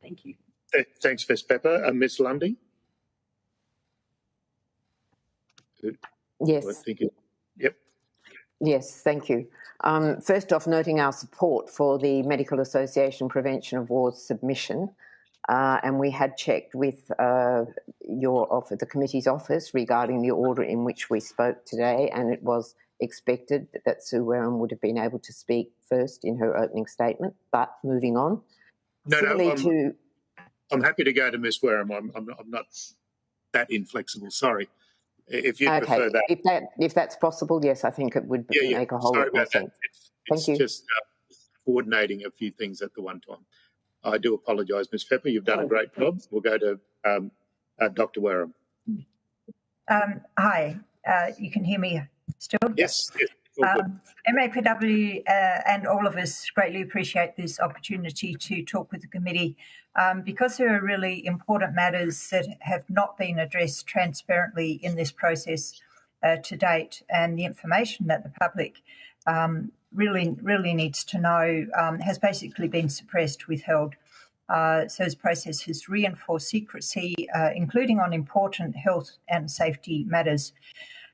Thank you. Thanks, Ms. Pepper. Ms. Lundy? Yes. Yep. Yes, thank you. First off, noting our support for the Medical Association Prevention of Wars submission, and we had checked with the committee's office regarding the order in which we spoke today, and it was expected that Sue Wareham would have been able to speak first in her opening statement. But moving on, I'm happy to go to Ms. Wareham. I'm not that inflexible. Sorry. If you prefer that. If that's possible, yes, I think it would make a whole lot more sense. Thank you. It's just coordinating a few things at the one time. I do apologise, Ms. Pepper. You've done a great job. We'll go to Dr. Wareham. Hi, you can hear me still? Yes. MAPW and all of us greatly appreciate this opportunity to talk with the committee because there are really important matters that have not been addressed transparently in this process to date, and the information that the public really needs to know has basically been suppressed, withheld. So this process has reinforced secrecy, including on important health and safety matters.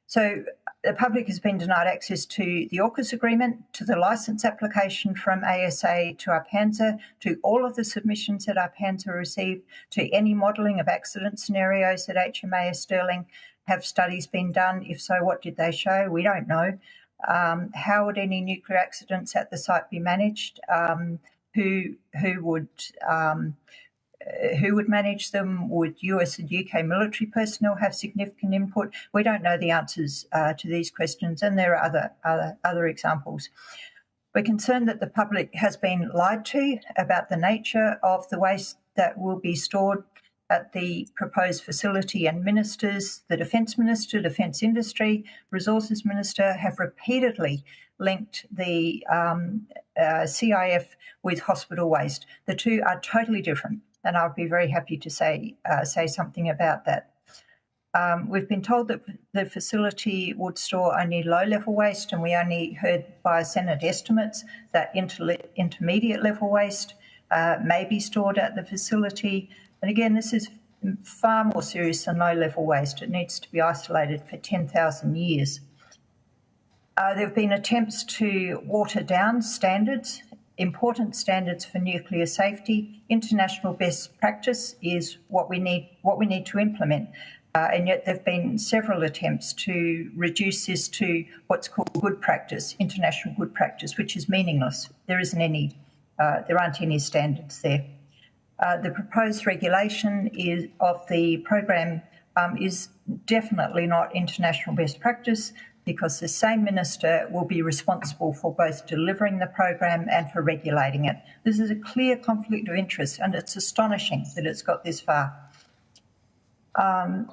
So the public has been denied access to the AUKUS agreement, to the licence application from ASA to ARPANSA, to all of the submissions that ARPANSA received, to any modelling of accident scenarios at HMAS Stirling. Have studies been done? If so, what did they show? We don't know. How would any nuclear accidents at the site be managed? Who would manage them? Would US and UK military personnel have significant input? We don't know the answers to these questions, and there are other examples. We're concerned that the public has been lied to about the nature of the waste that will be stored at the proposed facility, and ministers, the Defence Minister, Defence Industry, Resources Minister have repeatedly linked the CIF with hospital waste. The two are totally different, and I'll be very happy to say something about that. We've been told that the facility would store only low-level waste, and we only heard by Senate estimates that intermediate level waste may be stored at the facility. And again, this is far more serious than low-level waste. It needs to be isolated for 10,000 years. There have been attempts to water down standards, important standards for nuclear safety. International best practice is what we need to implement. And yet there have been several attempts to reduce this to what's called good practice, international good practice, which is meaningless. There aren't any standards there. The proposed regulation of the program is definitely not international best practice, because the same minister will be responsible for both delivering the program and for regulating it. This is a clear conflict of interest, and it's astonishing that it's got this far.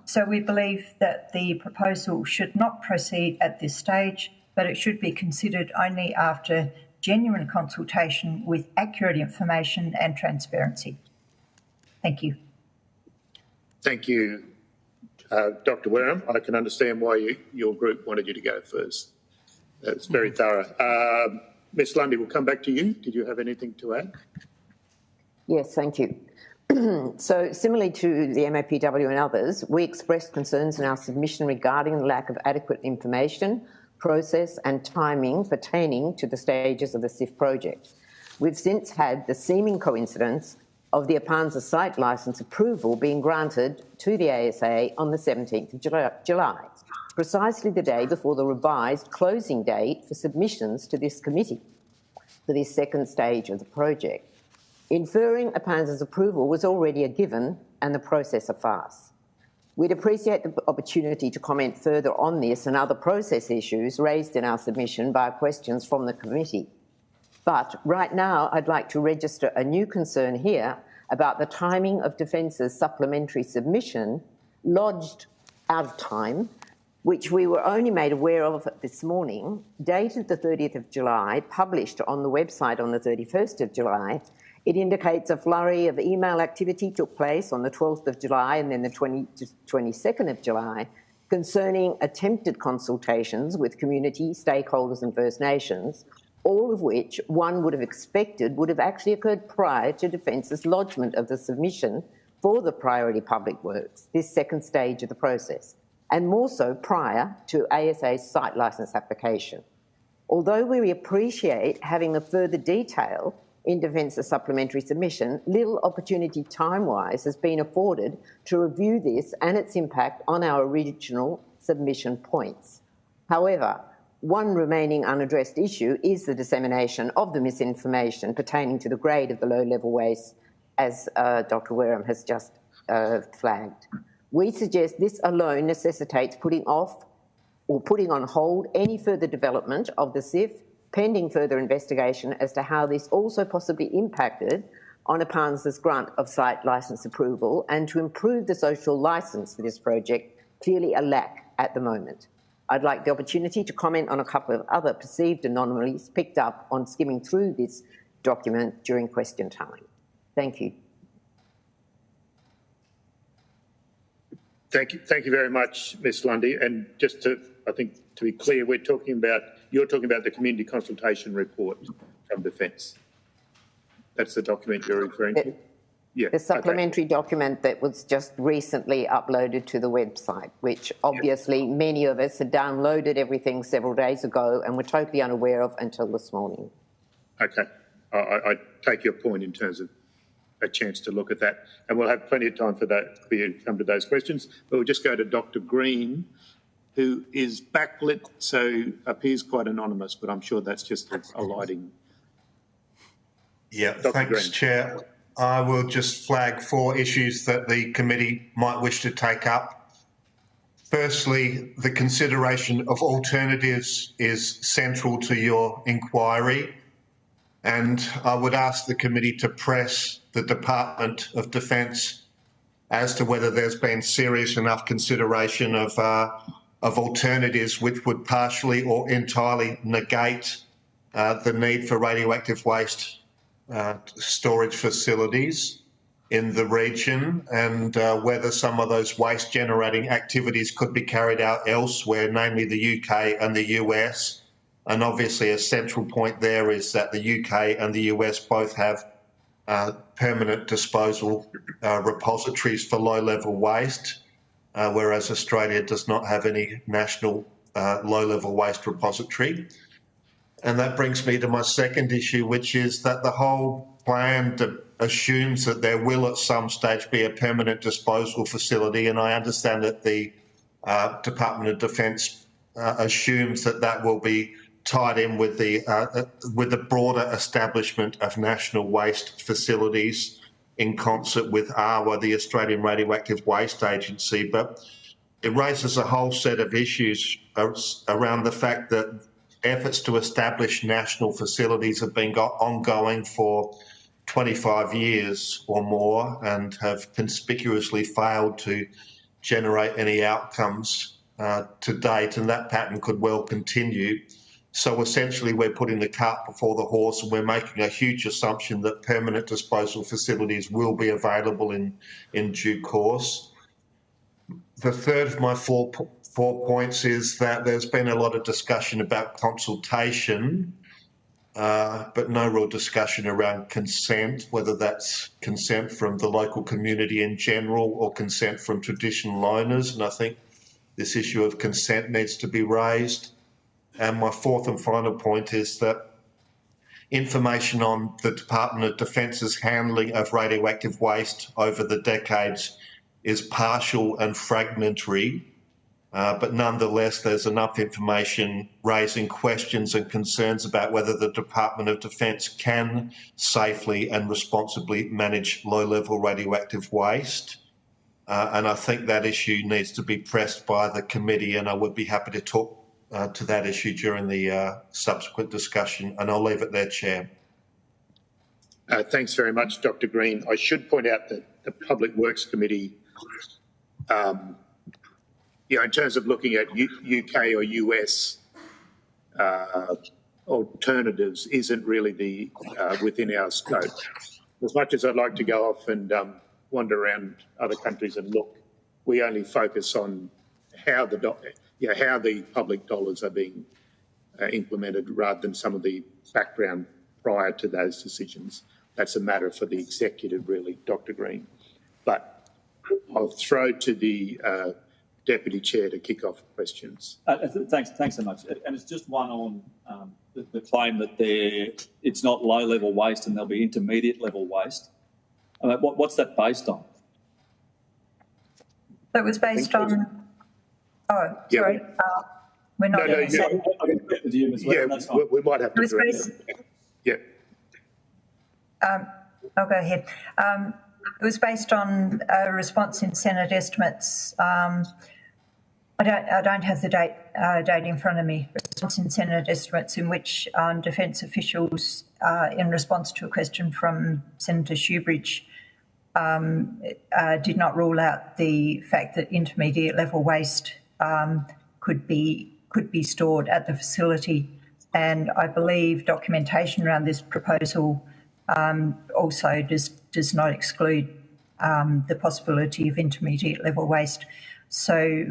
So we believe that the proposal should not proceed at this stage, but it should be considered only after genuine consultation with accurate information and transparency. Thank you. Thank you, Dr. Wareham. I can understand why your group wanted you to go first. That's very thorough. Ms. Lundy, we'll come back to you. Did you have anything to add? Yes, thank you. So similarly to the MAPW and others, we expressed concerns in our submission regarding the lack of adequate information, process and timing pertaining to the stages of the SIF project. We've since had the seeming coincidence of the ARPANSA site licence approval being granted to the ASA on the 17th of July, precisely the day before the revised closing date for submissions to this committee for this second stage of the project. Inferring ARPANSA's approval was already a given and the process a farce. We'd appreciate the opportunity to comment further on this and other process issues raised in our submission by questions from the committee. But right now, I'd like to register a new concern here about the timing of Defence's supplementary submission lodged out of time, which we were only made aware of this morning, dated the 30th of July, published on the website on the 31st of July. It indicates a flurry of email activity took place on the 12th of July and then the 22nd of July concerning attempted consultations with community, stakeholders and First Nations, all of which one would have expected would have actually occurred prior to Defence's lodgement of the submission for the priority public works, this second stage of the process, and more so prior to ASA's site licence application. Although we appreciate having a further detail in Defence's supplementary submission, little opportunity time-wise has been afforded to review this and its impact on our original submission points. However, one remaining unaddressed issue is the dissemination of the misinformation pertaining to the grade of the low-level waste, as Dr. Wareham has just flagged. We suggest this alone necessitates putting off or putting on hold any further development of the CIF, pending further investigation as to how this also possibly impacted on APANS's grant of site licence approval, and to improve the social licence for this project, clearly a lack at the moment. I'd like the opportunity to comment on a couple of other perceived anomalies picked up on skimming through this document during question time. Thank you. Thank you very much, Ms. Lundy. And just to, I think, to be clear, you're talking about the community consultation report from Defence. That's the document you're referring to? Yeah. The supplementary document that was just recently uploaded to the website, which obviously many of us had downloaded everything several days ago and were totally unaware of until this morning. Okay. I take your point in terms of a chance to look at that, and we'll have plenty of time for that for you to come to those questions. But we'll just go to Dr. Green, who is backlit, so appears quite anonymous, but I'm sure that's just a lighting. Yeah, Dr. thanks, Green. Chair. I will just flag 4 issues that the committee might wish to take up. Firstly, the consideration of alternatives is central to your inquiry, and I would ask the committee to press the Department of Defence as to whether there's been serious enough consideration of alternatives which would partially or entirely negate the need for radioactive waste storage facilities in the region, and whether some of those waste generating activities could be carried out elsewhere, namely the UK and the US. And obviously a central point there is that the UK and the US both have permanent disposal repositories for low-level waste, whereas Australia does not have any national low-level waste repository. And that brings me to my second issue, which is that the whole plan assumes that there will at some stage be a permanent disposal facility, and I understand that the Department of Defence assumes that that will be tied in with the broader establishment of national waste facilities in concert with ARWA, the Australian Radioactive Waste Agency. But it raises a whole set of issues around the fact that efforts to establish national facilities have been ongoing for 25 years or more and have conspicuously failed to generate any outcomes to date, and that pattern could well continue. So essentially we're putting the cart before the horse, and we're making a huge assumption that permanent disposal facilities will be available in due course. The third of my four points is that there's been a lot of discussion about consultation, but no real discussion around consent, whether that's consent from the local community in general or consent from traditional owners. And I think this issue of consent needs to be raised. And my fourth and final point is that information on the Department of Defence's handling of radioactive waste over the decades is partial and fragmentary, but nonetheless there's enough information raising questions and concerns about whether the Department of Defence can safely and responsibly manage low-level radioactive waste. And I think that issue needs to be pressed by the committee, and I would be happy to talk to that issue during the subsequent discussion, and I'll leave it there, Chair. Thanks very much, Dr. Green. I should point out that the Public Works Committee, in terms of looking at UK or US alternatives, isn't really within our scope. As much as I'd like to go off and wander around other countries and look, we only focus on how the public dollars are being implemented rather than some of the background prior to those decisions. That's a matter for the executive, really, Dr. Green. But I'll throw to the Deputy Chair to kick off questions. Thanks so much. And it's just one on the claim that it's not low-level waste and there'll be intermediate-level waste. What's that based on? That was based on... Oh, sorry. We're not... We might have to direct it. Yeah. I'll go ahead. It was based on a response in Senate estimates. I don't have the date in front of me. Response in Senate estimates in which defence officials, in response to a question from Senator Shoebridge, did not rule out the fact that intermediate level waste could be stored at the facility. And I believe documentation around this proposal also does not exclude the possibility of intermediate level waste. So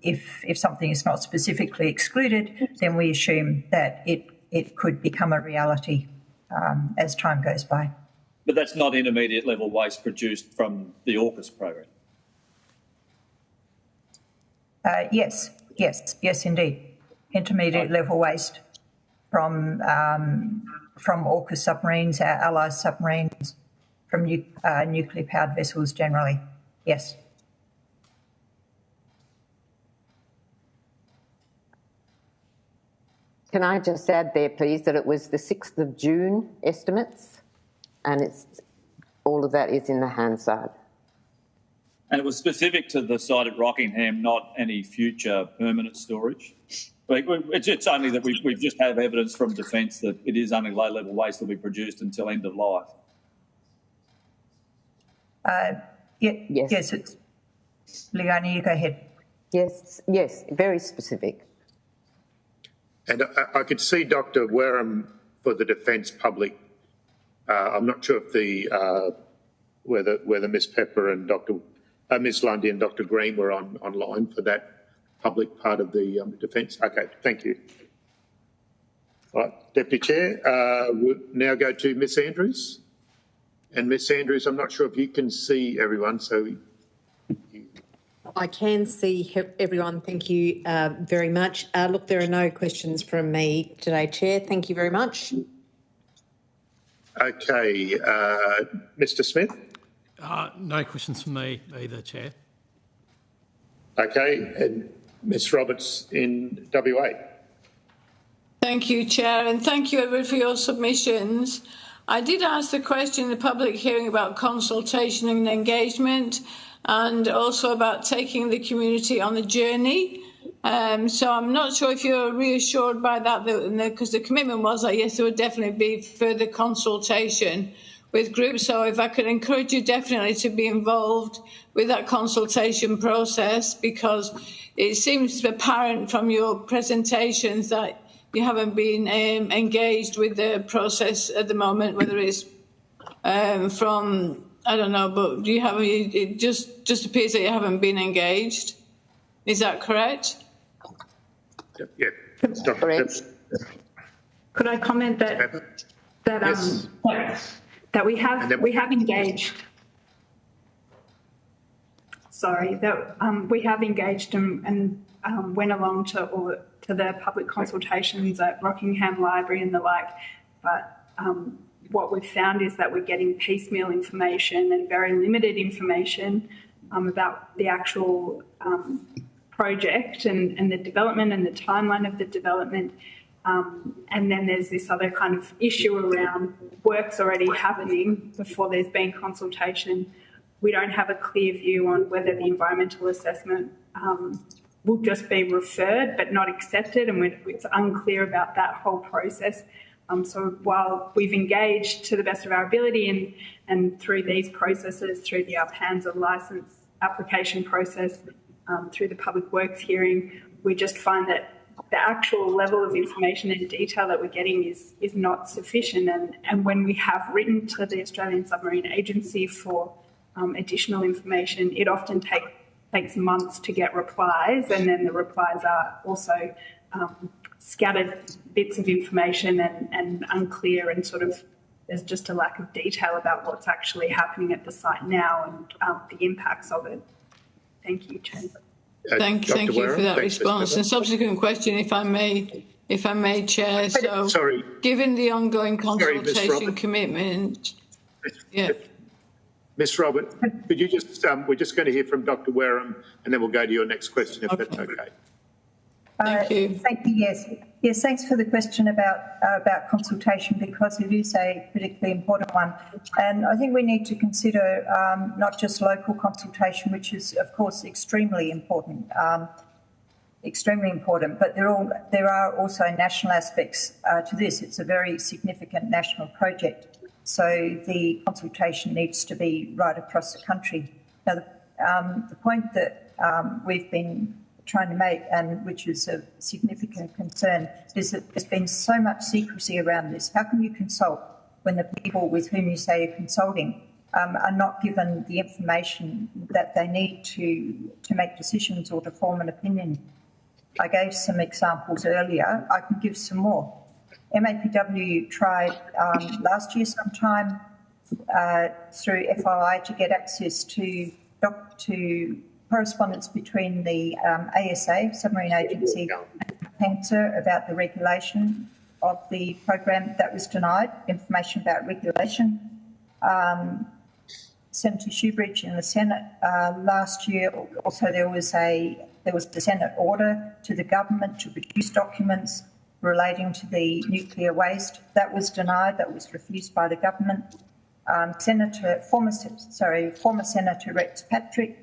if something is not specifically excluded, then we assume that it could become a reality as time goes by. But that's not intermediate level waste produced from the AUKUS program? Yes, indeed. Intermediate level waste from AUKUS submarines, our allied submarines, from nuclear powered vessels generally. Yes. Can I just add there, please, that it was the 6th of June estimates, and all of that is in the Hansard. And it was specific to the site at Rockingham, not any future permanent storage? It's only that we just have evidence from Defence that it is only low-level waste that will be produced until end of life. Yes. Leonie, you go ahead. Yes, very specific. And I could see Dr. Wareham for the Defence Public. I'm not sure if whether Ms. Pepper and Ms. Lundy and Dr. Green were online for that public part of the Defence. Okay, thank you. All right, Deputy Chair, we'll now go to Ms. Andrews. And Ms. Andrews, I'm not sure if you can see everyone, so... I can see everyone. Thank you very much. Look, there are no questions from me today, Chair. Thank you very much. Okay. Mr. Smith? No questions from me either, Chair. Okay. And Ms. Roberts in WA? Thank you, Chair, and thank you, everyone, for your submissions. I did ask the question in the public hearing about consultation and engagement, and also about taking the community on the journey. So I'm not sure if you're reassured by that, because the commitment was that, yes, there would definitely be further consultation with groups. So if I could encourage you definitely to be involved with that consultation process, because it seems apparent from your presentations that you haven't been engaged with the process at the moment, whether it's from... I don't know, but do you have? It just appears that you haven't been engaged. Is that correct? Yeah. Correct. Could I comment that we have engaged? Sorry, that we have engaged and went along to the public consultations at Rockingham Library and the like, but. What we've found is that we're getting piecemeal information and very limited information about the actual project and the development and the timeline of the development. And then there's this other kind of issue around works already happening before there's been consultation. We don't have a clear view on whether the environmental assessment will just be referred but not accepted, and it's unclear about that whole process. So while we've engaged to the best of our ability and through these processes, through the Alpanza licence application process, through the public works hearing, we just find that the actual level of information and detail that we're getting is not sufficient. And when we have written to the Australian Submarine Agency for additional information, it often takes months to get replies, and then the replies are also scattered bits of information and unclear, and sort of there's just a lack of detail about what's actually happening at the site now and the impacts of it. Thank you, Chair. Thank you for that response. And subsequent question, if I may, Chair. So, sorry. Given the ongoing consultation commitment, yeah. Ms. Robert, could you just, we're just going to hear from Dr. Wareham, and then we'll go to your next question, if that's okay. Thank you. Thank you. Yes. Thanks for the question about consultation, because it is a particularly important one, and I think we need to consider not just local consultation, which is of course extremely important, but there are also national aspects to this. It's a very significant national project, so the consultation needs to be right across the country. Now, the point that we've been trying to make, and which is a significant concern, is that there's been so much secrecy around this. How can you consult when the people with whom you say you're consulting are not given the information that they need to make decisions or to form an opinion? I gave some examples earlier. I can give some more. MAPW tried last year sometime through FOI to get access to correspondence between the ASA, Submarine Agency, and PENSA about the regulation of the program. That was denied. Information about regulation. Senator Shoebridge in the Senate last year. Also, there was a Senate order to the government to produce documents relating to the nuclear waste. That was denied. That was refused by the government. Former Senator Rex Patrick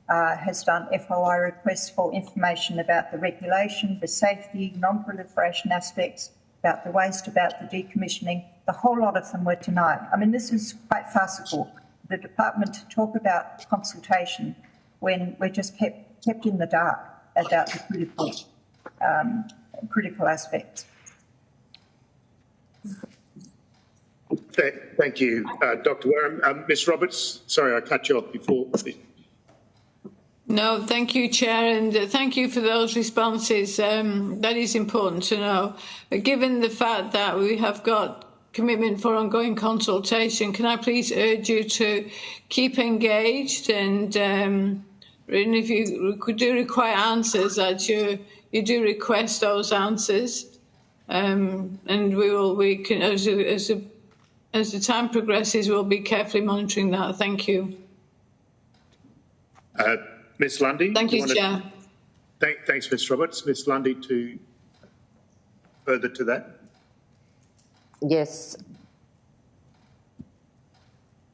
has done FOI requests for information about the regulation, the safety, non-proliferation aspects, about the waste, about the decommissioning. The whole lot of them were denied. I mean, this is quite farcical. The department to talk about consultation when we're just kept in the dark about the critical aspects. Thank you, Dr. Wareham. Ms. Roberts, sorry, I cut you off before. No, thank you, Chair, and thank you for those responses. That is important to know. But given the fact that we have got commitment for ongoing consultation, can I please urge you to keep engaged, and if you do require answers, that you do request those answers, and we can as the time progresses, we'll be carefully monitoring that. Thank you. Ms. Lundy. Thank you, Chair. Thanks, Ms. Roberts. Ms. Lundy, to further to that. Yes.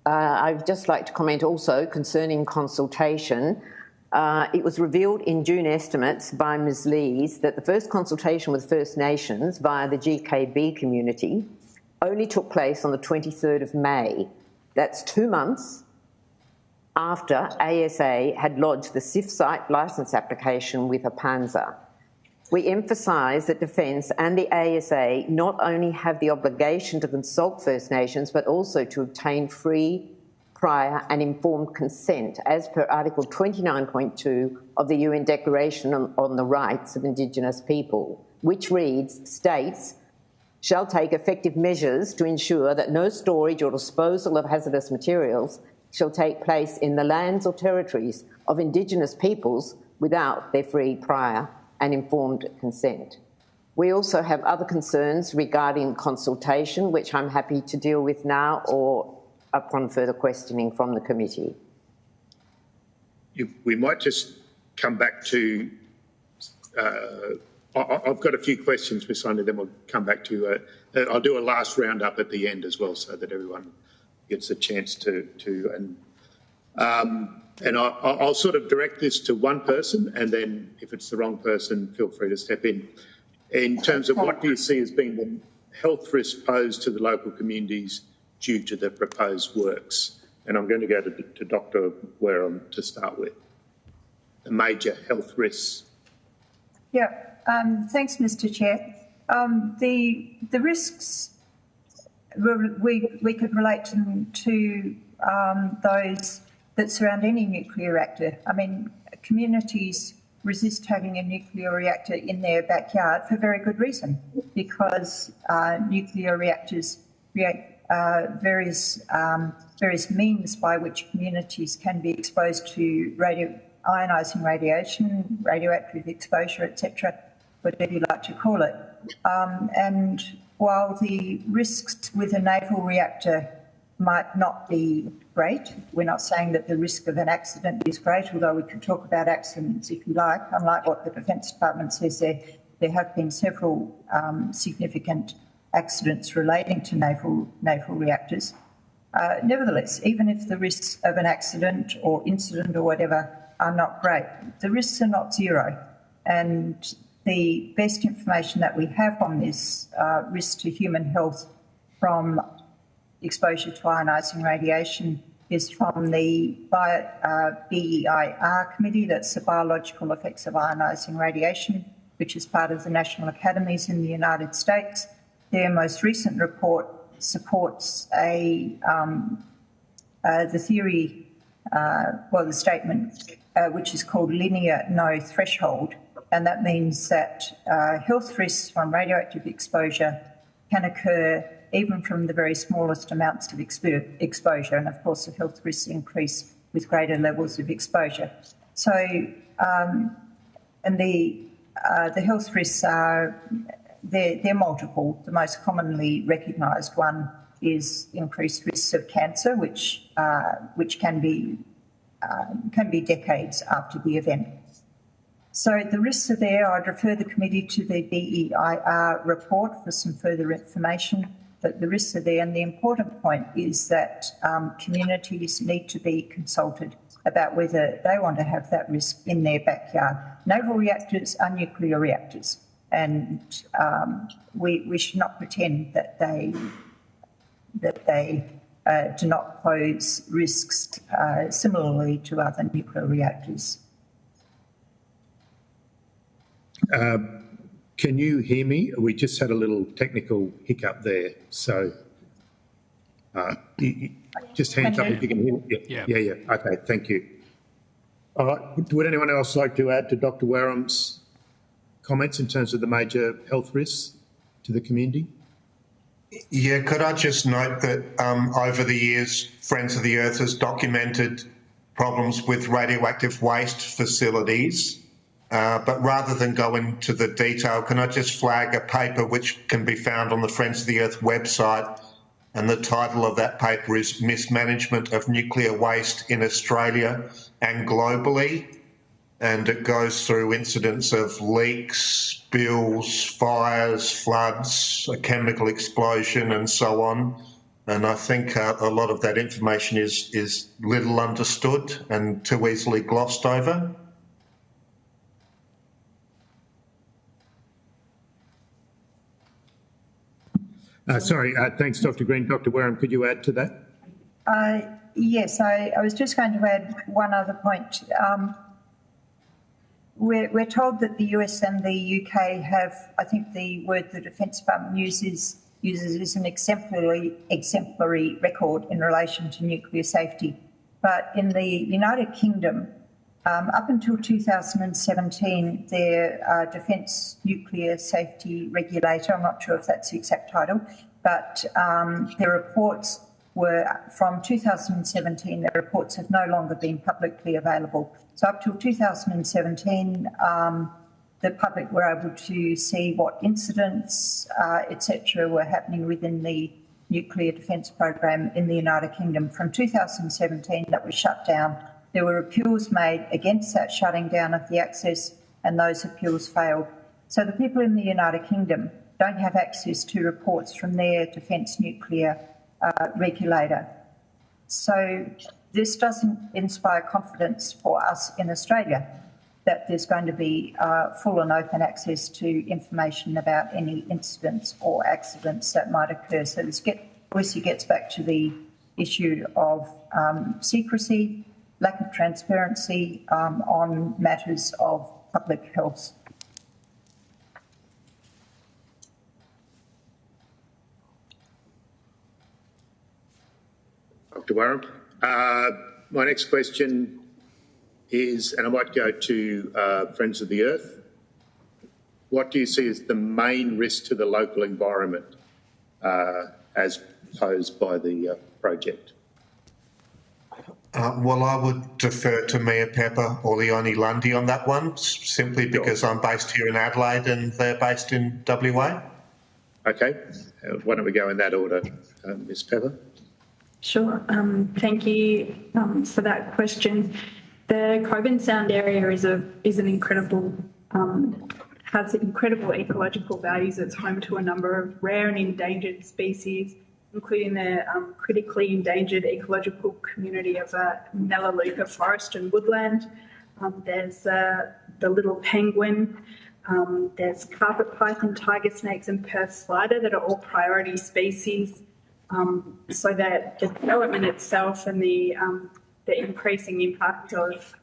I'd just like to comment also concerning consultation. It was revealed in June estimates by Ms. Lees that the first consultation with First Nations via the GKB community only took place on the 23rd of May. That's 2 months after ASA had lodged the SIF site licence application with APANZA. We emphasise that Defence and the ASA not only have the obligation to consult First Nations, but also to obtain free, prior and informed consent as per Article 29.2 of the UN Declaration on the Rights of Indigenous People, which reads, states shall take effective measures to ensure that no storage or disposal of hazardous materials shall take place in the lands or territories of Indigenous peoples without their free, prior and informed consent. We also have other concerns regarding consultation, which I'm happy to deal with now or upon further questioning from the committee. We might just come back to, I've got a few questions, Ms. Lundy, then we'll come back to, I'll do a last round up at the end as well so that everyone gets a chance to and And I'll sort of direct this to one person, and then if it's the wrong person, feel free to step in. In terms of what do you see as being the health risk posed to the local communities due to the proposed works? And I'm going to go to Dr. Wareham to start with. The major health risks. Yeah, thanks, Mr. Chair. The risks, we could relate them to those that surround any nuclear reactor. I mean, communities resist having a nuclear reactor in their backyard for very good reason, because nuclear reactors create various means by which communities can be exposed to ionising radiation, radioactive exposure, etc., whatever you like to call it. And while the risks with a naval reactor might not be great, we're not saying that the risk of an accident is great, although we could talk about accidents if you like. Unlike what the Defence Department says, there have been several significant accidents relating to naval reactors. Nevertheless, even if the risks of an accident or incident or whatever are not great, the risks are not zero. And the best information that we have on this risk to human health from exposure to ionising radiation is from the BEIR committee, that's the Biological Effects of Ionising Radiation, which is part of the National Academies in the United States. Their most recent report supports the theory, the statement, which is called linear no threshold, and that means that health risks from radioactive exposure can occur even from the very smallest amounts of exposure, and of course the health risks increase with greater levels of exposure. So, and the health risks are, they're multiple. The most commonly recognised one is increased risks of cancer, which can be decades after the event. So the risks are there. I'd refer the committee to the BEIR report for some further information, but the risks are there. And the important point is that communities need to be consulted about whether they want to have that risk in their backyard. Naval reactors are nuclear reactors, and we should not pretend that they do not pose risks similarly to other nuclear reactors. Can you hear me? We just had a little technical hiccup there. So just hands up if you can hear me. Yeah. Okay, thank you. All right. Would anyone else like to add to Dr. Wareham's comments in terms of the major health risks to the community? Yeah, could I just note that over the years, Friends of the Earth has documented problems with radioactive waste facilities. But rather than go into the detail, can I just flag a paper which can be found on the Friends of the Earth website, and the title of that paper is Mismanagement of Nuclear Waste in Australia and Globally, and it goes through incidents of leaks, spills, fires, floods, a chemical explosion and so on. And I think a lot of that information is little understood and too easily glossed over. Thanks, Dr. Green. Dr. Wareham, could you add to that? Yes, I was just going to add one other point. We're told that the US and the UK have, I think the word the Defence Department uses is an exemplary record in relation to nuclear safety. But in the United Kingdom, up until 2017, their Defence Nuclear Safety Regulator, I'm not sure if that's the exact title, but their reports were from 2017, their reports have no longer been publicly available. So up till 2017, the public were able to see what incidents, etc., were happening within the nuclear defence program in the United Kingdom. From 2017, that was shut down. There were appeals made against that shutting down of the access, and those appeals failed. So the people in the United Kingdom don't have access to reports from their defence nuclear regulator. So this doesn't inspire confidence for us in Australia that there's going to be full and open access to information about any incidents or accidents that might occur. So this obviously gets back to the issue of secrecy, lack of transparency on matters of public health. Dr. Warren. My next question is, and I might go to Friends of the Earth. What do you see as the main risk to the local environment as posed by the project? Well, I would defer to Mia Pepper or Leonie Lundy on that one, simply because I'm based here in Adelaide and they're based in WA. Okay. Why don't we go in that order, Ms. Pepper? Sure. Thank you for that question. The Cockburn Sound area is an incredible, has incredible ecological values. It's home to a number of rare and endangered species, including the critically endangered ecological community of Melaleuca forest and woodland. There's the little penguin. There's carpet python, tiger snakes, and Perth slider that are all priority species. So that the development itself and the increasing impact of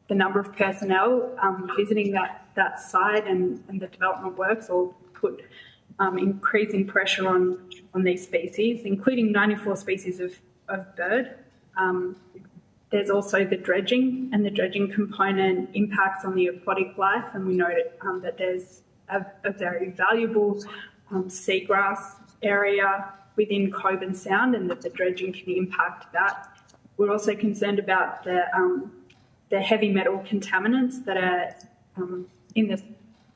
the number of personnel visiting that site and the development works all put increasing pressure on these species, including 94 species of bird. There's also the dredging, and the dredging component impacts on the aquatic life, and we know that there's a very valuable seagrass area within Cockburn Sound, and that the dredging can impact that. We're also concerned about the heavy metal contaminants that are in the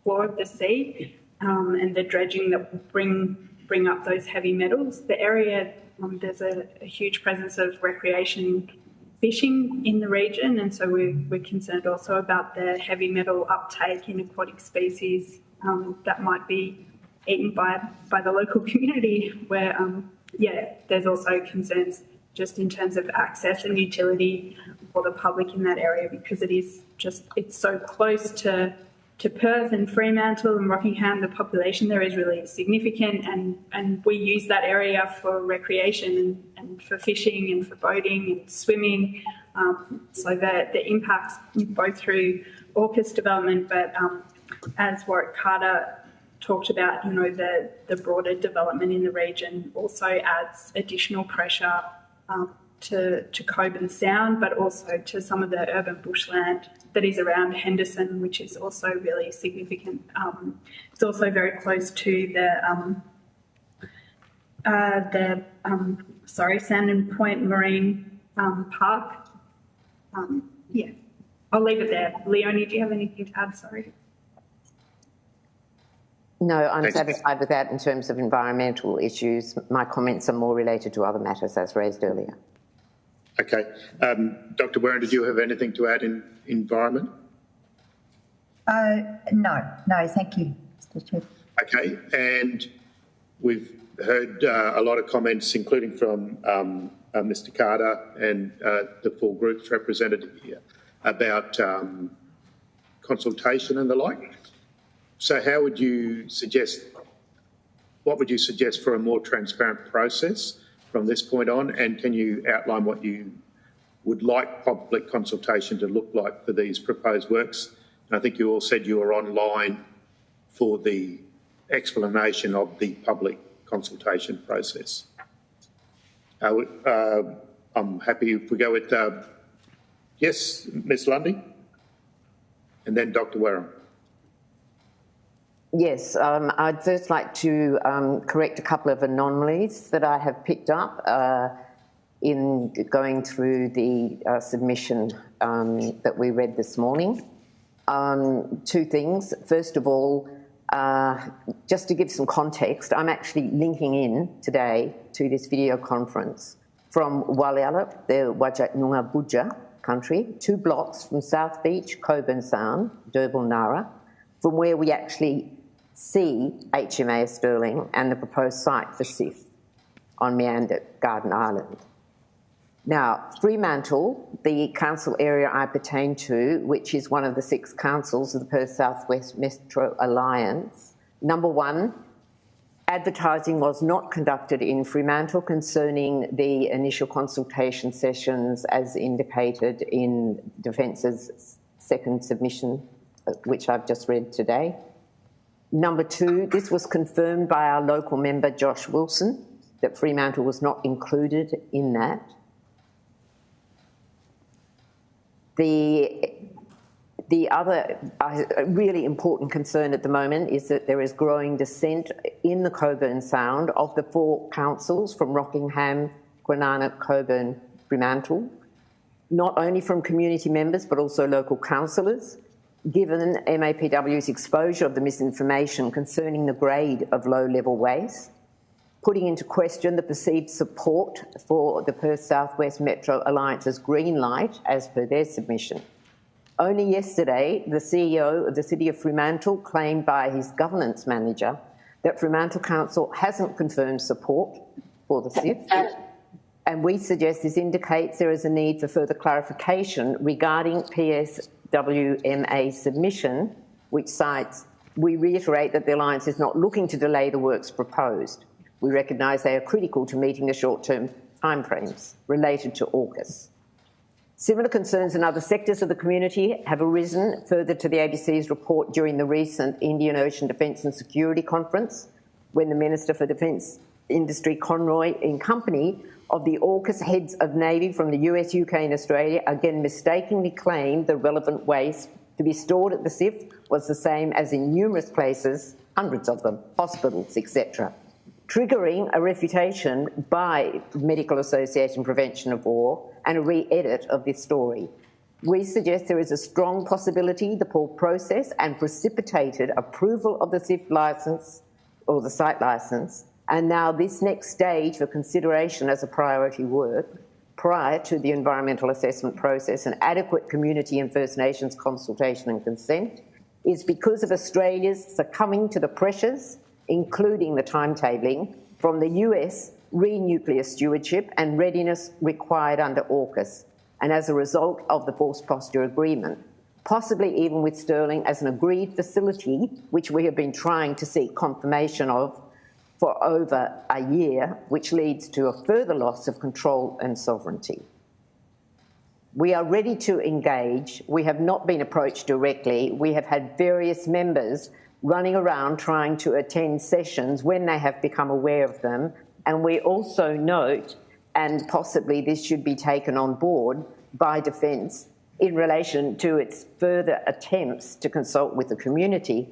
floor of the sea, and the dredging that will bring up those heavy metals. The area, there's a huge presence of recreation fishing in the region, and so we're concerned also about the heavy metal uptake in aquatic species that might be eaten by the local community, where there's also concerns just in terms of access and utility for the public in that area, because it's so close to Perth and Fremantle and Rockingham. The population there is really significant, and we use that area for recreation and for fishing and for boating and swimming. So that the impacts both through AUKUS development, but as Warwick Carter talked about, the broader development in the region also adds additional pressure to Cockburn Sound, but also to some of the urban bushland that is around Henderson, which is also really significant. It's also very close to Sandon Point Marine Park. I'll leave it there. Leonie, do you have anything to add? Sorry. No, I'm satisfied with that in terms of environmental issues. My comments are more related to other matters as raised earlier. Okay. Dr. Warren, did you have anything to add in environment? No, thank you, Mr. Chair. Okay, and we've heard a lot of comments, including from Mr. Carter and the four groups represented here, about consultation and the like. So what would you suggest for a more transparent process from this point on, and can you outline what you would like public consultation to look like for these proposed works? And I think you all said you were online for the explanation of the public consultation process. I'm happy if we go with, yes, Ms. Lundy, and then Dr. Warren. Yes, I'd first like to correct a couple of anomalies that I have picked up in going through the submission that we read this morning. Two things. First of all, just to give some context, I'm actually linking in today to this video conference from Walyallup, the Wajak Noongar Budja country, 2 blocks from South Beach, Cockburn Sound, Derbil Nara, from where we actually see HMAS Stirling and the proposed site for SIF on Meander Garden Island. Now, Fremantle, the council area I pertain to, which is one of the 6 councils of the Perth South West Metro Alliance, number 1, advertising was not conducted in Fremantle concerning the initial consultation sessions as indicated in Defence's second submission, which I've just read today. Number 2, this was confirmed by our local member, Josh Wilson, that Fremantle was not included in that. The other really important concern at the moment is that there is growing dissent in the Cockburn Sound of the 4 councils from Rockingham, Kwinana, Cockburn, Fremantle, not only from community members but also local councillors, given MAPW's exposure of the misinformation concerning the grade of low-level waste, putting into question the perceived support for the Perth South West Metro Alliance's green light as per their submission. Only yesterday, the CEO of the City of Fremantle claimed by his governance manager that Fremantle Council hasn't confirmed support for the SIF, and we suggest this indicates there is a need for further clarification regarding PSWMA submission, which cites, we reiterate that the Alliance is not looking to delay the works proposed. We recognise they are critical to meeting the short-term timeframes related to AUKUS. Similar concerns in other sectors of the community have arisen further to the ABC's report during the recent Indian Ocean Defence and Security Conference, when the Minister for Defence Industry Conroy, in company of the AUKUS heads of Navy from the US, UK and Australia, again mistakenly claimed the relevant waste to be stored at the SIF was the same as in numerous places, hundreds of them, hospitals, etc., triggering a refutation by Medical Association Prevention of War and a re-edit of this story. We suggest there is a strong possibility the poor process and precipitated approval of the SIF licence or the site licence, and now this next stage for consideration as a priority work prior to the environmental assessment process and adequate community and First Nations consultation and consent is because of Australia's succumbing to the pressures, including the timetabling, from the US re-nuclear stewardship and readiness required under AUKUS, and as a result of the Force Posture Agreement, possibly even with Stirling as an agreed facility, which we have been trying to seek confirmation of for over a year, which leads to a further loss of control and sovereignty. We are ready to engage. We have not been approached directly. We have had various members running around trying to attend sessions when they have become aware of them. And we also note, and possibly this should be taken on board by Defence in relation to its further attempts to consult with the community,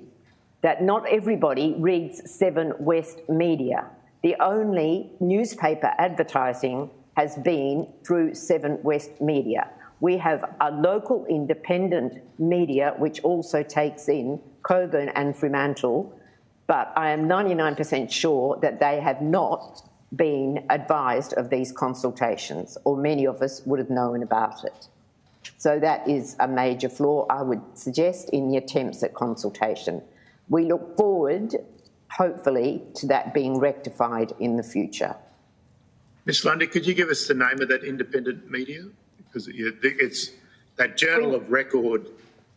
that not everybody reads 7 West media. The only newspaper advertising has been through 7 West media. We have a local independent media which also takes in Cockburn and Fremantle, but I am 99% sure that they have not been advised of these consultations, or many of us would have known about it. So that is a major flaw, I would suggest, in the attempts at consultation. We look forward, hopefully, to that being rectified in the future. Ms Lundy, could you give us the name of that independent media? Because it's that Journal of Record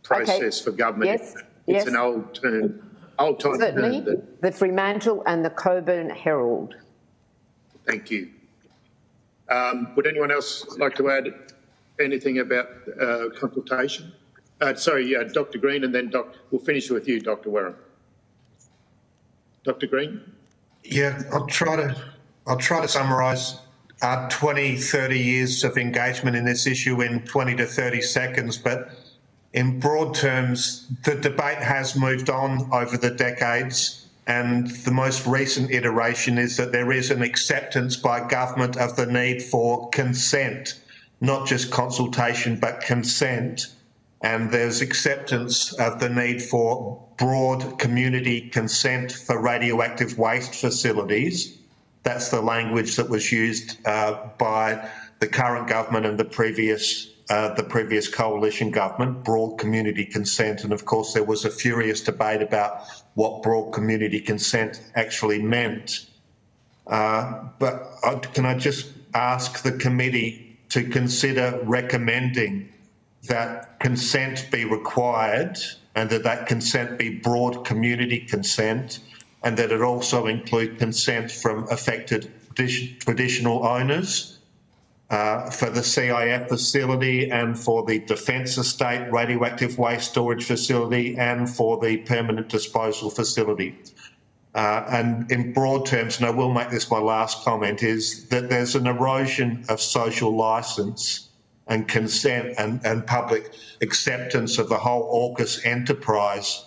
process for government. Yes, it's an old term, old-time Certainly, term. the Fremantle and the Cockburn Herald. Thank you. Would anyone else like to add anything about consultation? Dr Green, and then we'll finish with you, Dr Wareham. Dr Green? Yeah, I'll try to summarise our 20, 30 years of engagement in this issue in 20 to 30 seconds, but in broad terms, the debate has moved on over the decades, and the most recent iteration is that there is an acceptance by government of the need for consent, not just consultation, but consent. And there's acceptance of the need for broad community consent for radioactive waste facilities. That's the language that was used by the current government and the previous coalition government, broad community consent. And of course, there was a furious debate about what broad community consent actually meant. But can I just ask the committee to consider recommending that consent be required and that consent be broad community consent, and that it also include consent from affected traditional owners for the CIF facility and for the Defence Estate radioactive waste storage facility and for the permanent disposal facility. And in broad terms, and I will make this my last comment, is that there's an erosion of social licence and consent and public acceptance of the whole AUKUS enterprise.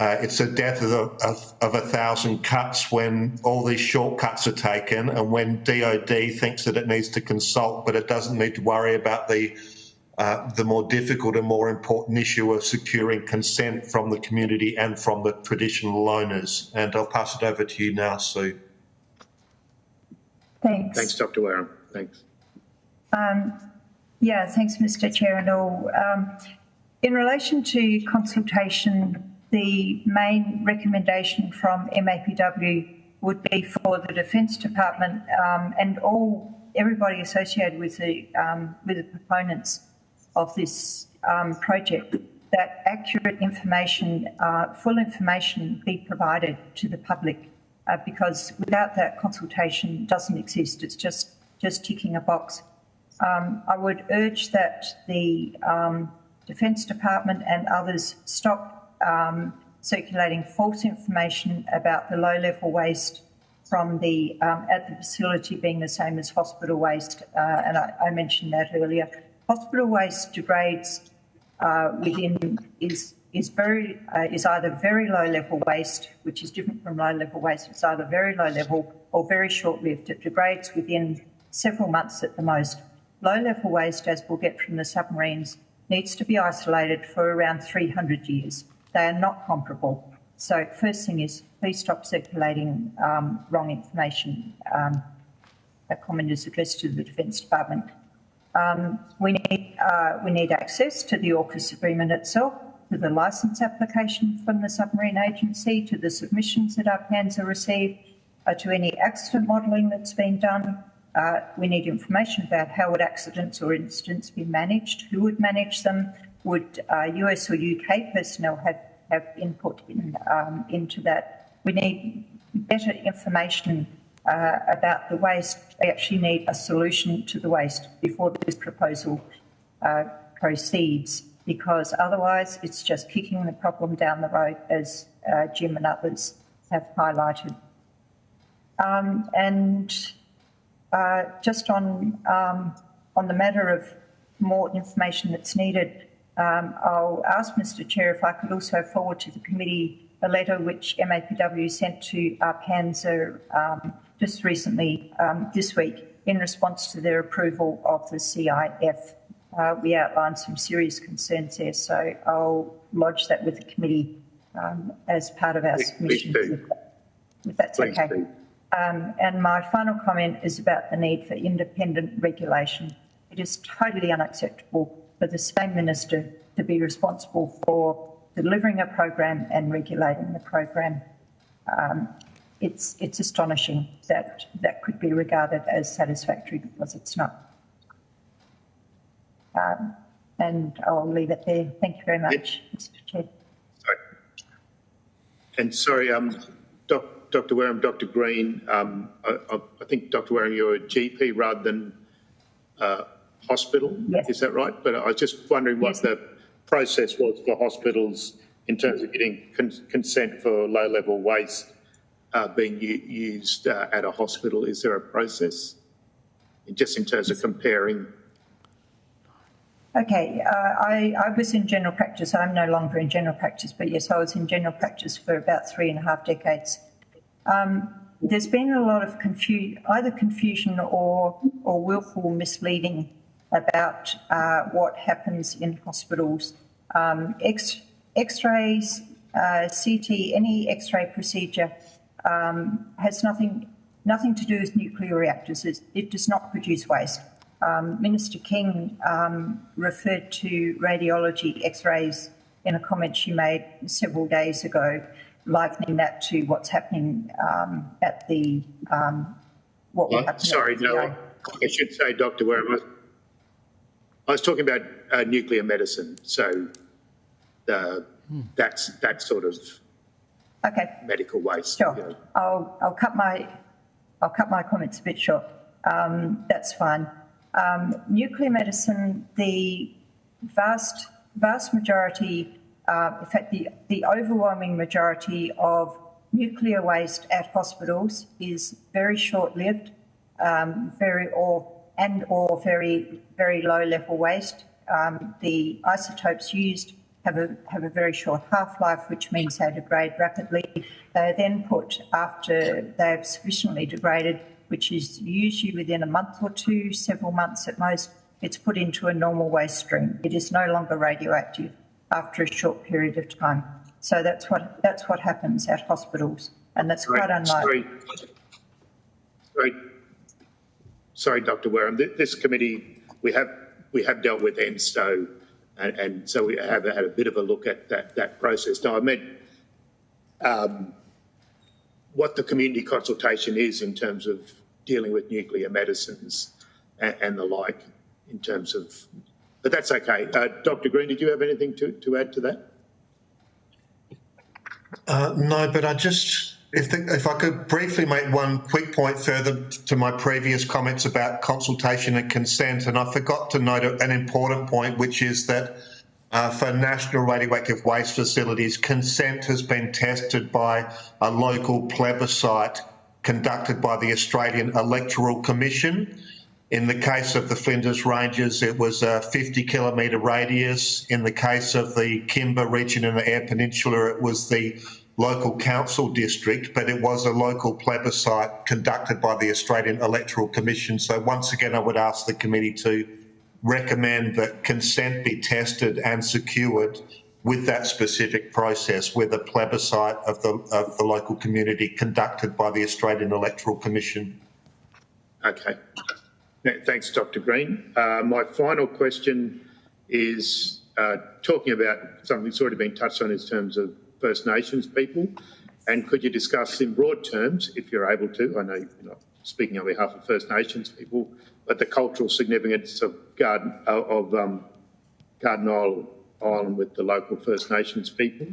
It's a death of 1,000 cuts when all these shortcuts are taken and when DOD thinks that it needs to consult, but it doesn't need to worry about the more difficult and more important issue of securing consent from the community and from the traditional owners. And I'll pass it over to you now, Sue. Thanks. Thanks, Dr. Wareham. Thanks. Yeah, thanks, Mr. Chair and all. In relation to consultation, the main recommendation from MAPW would be for the Defence Department and everybody associated with the proponents of this project that accurate information, full information be provided to the public because without that consultation doesn't exist. It's just ticking a box. I would urge that the Defence Department and others stop circulating false information about the low-level waste from the at the facility being the same as hospital waste, and I mentioned that earlier. Hospital waste degrades is either very low-level waste, which is different from low-level waste. It's either very low-level or very short-lived. It degrades within several months at the most. Low-level waste, as we'll get from the submarines, needs to be isolated for around 300 years. They are not comparable. So first thing is, please stop circulating wrong information. A comment is addressed to the Defence Department. We need access to the AUKUS agreement itself, to the licence application from the Submarine Agency, to the submissions that our plans are received, to any accident modelling that's been done. We need information about how would accidents or incidents be managed, who would manage them, would US or UK personnel have input into that. We need better information about the waste. We actually need a solution to the waste before this proposal proceeds, because otherwise it's just kicking the problem down the road, as Jim and others have highlighted. Just on the matter of more information that's needed, I'll ask Mr. Chair if I could also forward to the committee a letter which MAPW sent to PANZA just recently this week in response to their approval of the CIF. We outlined some serious concerns there, so I'll lodge that with the committee as part of our submission, if that's okay. And my final comment is about the need for independent regulation. It is totally unacceptable for the same minister to be responsible for delivering a program and regulating the program. It's astonishing that that could be regarded as satisfactory, because it's not. And I'll leave it there. Thank you very much, Mr. Chair. Sorry. And sorry, Dr. Wareham, Dr. Green, I think, Dr. Wareham, you're a GP rather than hospital, yes. Is that right? But I was just wondering what the process was for hospitals in terms of getting consent for low-level waste being used at a hospital. Is there a process, just in terms of comparing? Okay, I was in general practice. I'm no longer in general practice, but yes, I was in general practice for about 3.5 decades. There's been a lot of either confusion or willful misleading about what happens in hospitals. X-rays, CT, any X-ray procedure has nothing to do with nuclear reactors. It does not produce waste. Minister King referred to radiology X-rays in a comment she made several days ago, likening that to what's happening at the what will happen. Sorry, no, I should say, Dr. Wareham, I was talking about nuclear medicine, so that's that sort of medical waste. Sure. You know. I'll cut my comments a bit short. That's fine. Nuclear medicine, the vast majority, in fact, the overwhelming majority of nuclear waste at hospitals is very short-lived, very low level waste. The isotopes used have a very short half-life, which means they degrade rapidly. They are then put, after they've sufficiently degraded, which is usually within a month or two, several months at most, it's put into a normal waste stream. It is no longer radioactive after a short period of time. So that's what happens at hospitals, and that's quite unlikely. Sorry, Dr. Wareham. This committee, we have dealt with ENSTO, and so we have had a bit of a look at that process. Now, I meant what the community consultation is in terms of dealing with nuclear medicines and the like, in terms of, but that's okay. Dr. Green, did you have anything to add to that? No, but if I could briefly make one quick point further to my previous comments about consultation and consent, and I forgot to note an important point, which is that for national radioactive waste facilities, consent has been tested by a local plebiscite conducted by the Australian Electoral Commission. In the case of the Flinders Ranges, it was a 50-kilometre radius. In the case of the Kimber region in the Eyre Peninsula, it was the local council district, but it was a local plebiscite conducted by the Australian Electoral Commission. So once again, I would ask the committee to recommend that consent be tested and secured with that specific process, with a plebiscite of the local community conducted by the Australian Electoral Commission. Okay. Thanks, Dr. Green. My final question is talking about something that's already been touched on in terms of First Nations people, and could you discuss in broad terms, if you're able to, I know you're not speaking on behalf of First Nations people, but the cultural significance of Garden Island with the local First Nations people,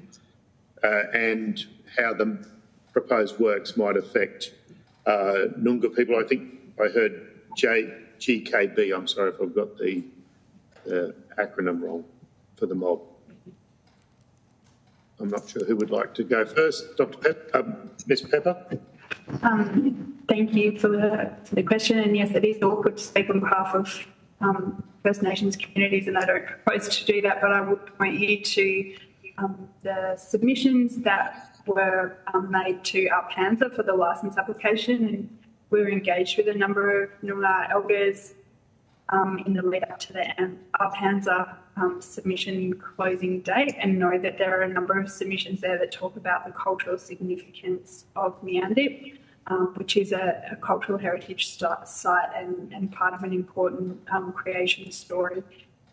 and how the proposed works might affect Noongar people. I think I heard GKB. I'm sorry if I've got the acronym wrong for the mob. I'm not sure who would like to go first. Ms. Pepper? Thank you for the question. And yes, it is awkward to speak on behalf of First Nations communities, and I don't propose to do that, but I would point you to the submissions that were made to Arpanza for the licence application, and we were engaged with a number of Noongar elders in the lead up to the Arpanza submission closing date, and know that there are a number of submissions there that talk about the cultural significance of Meandip, which is a cultural heritage site and part of an important creation story.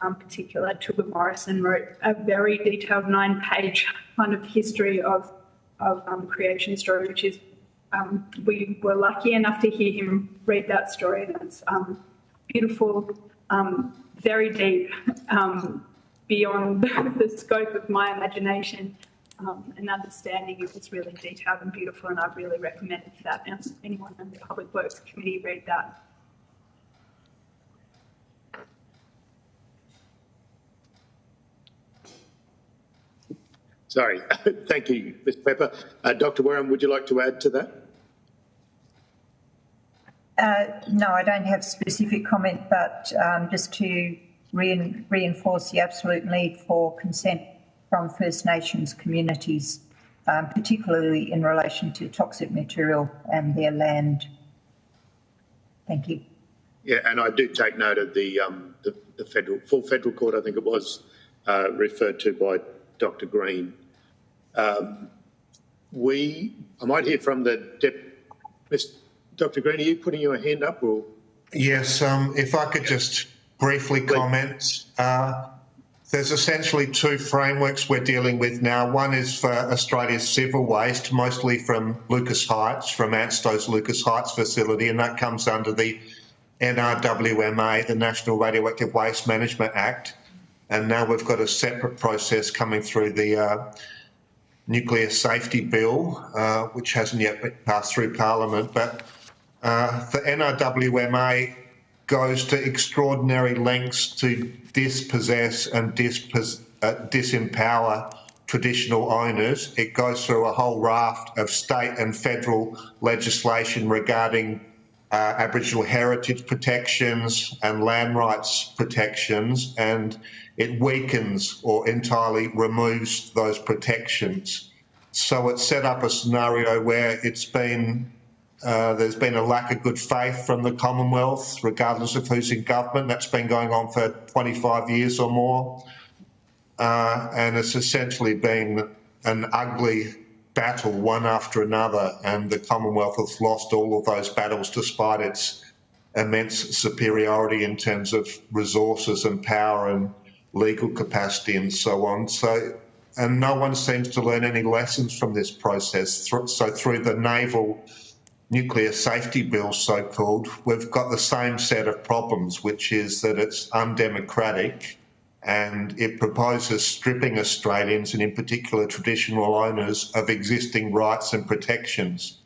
In particular, Tooga Morrison wrote a very detailed 9-page kind of history of creation story, which is we were lucky enough to hear him read that story. That's beautiful, very deep, beyond the scope of my imagination and understanding. It was really detailed and beautiful, and I really recommend that anyone in the Public Works Committee read that. Sorry. Thank you, Ms. Pepper. Dr. Wareham, would you like to add to that? No, I don't have specific comment, but just to reinforce the absolute need for consent from First Nations communities, particularly in relation to toxic material and their land. Thank you. Yeah, and I do take note of the full federal court, I think it was, referred to by Dr. Green. I might hear from Dr. Green, are you putting your hand up? Or? Yes, if I could just briefly comment. There's essentially two frameworks we're dealing with now. One is for Australia's civil waste, mostly from Lucas Heights, from ANSTO's Lucas Heights facility, and that comes under the NRWMA, the National Radioactive Waste Management Act, and now we've got a separate process coming through the Nuclear Safety Bill, which hasn't yet passed through Parliament. But the NRWMA goes to extraordinary lengths to dispossess and disempower traditional owners. It goes through a whole raft of state and federal legislation regarding Aboriginal heritage protections and land rights protections, and it weakens or entirely removes those protections. So it's set up a scenario where it's been there's been a lack of good faith from the Commonwealth, regardless of who's in government. That's been going on for 25 years or more. And it's essentially been an ugly battle, one after another, and the Commonwealth has lost all of those battles despite its immense superiority in terms of resources and power and legal capacity and so on. And no one seems to learn any lessons from this process. So through the Naval Nuclear Safety Bill, so-called, we've got the same set of problems, which is that it's undemocratic and it proposes stripping Australians, and in particular traditional owners, of existing rights and protections,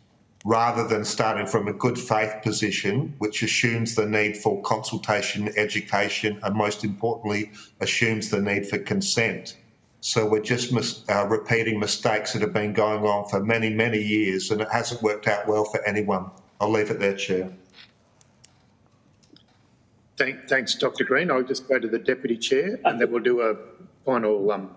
rather than starting from a good faith position, which assumes the need for consultation, education, and most importantly, assumes the need for consent. So we're just repeating mistakes that have been going on for many, many years, and it hasn't worked out well for anyone. I'll leave it there, Chair. Thanks, Dr. Green. I'll just go to the Deputy Chair and then we'll do a final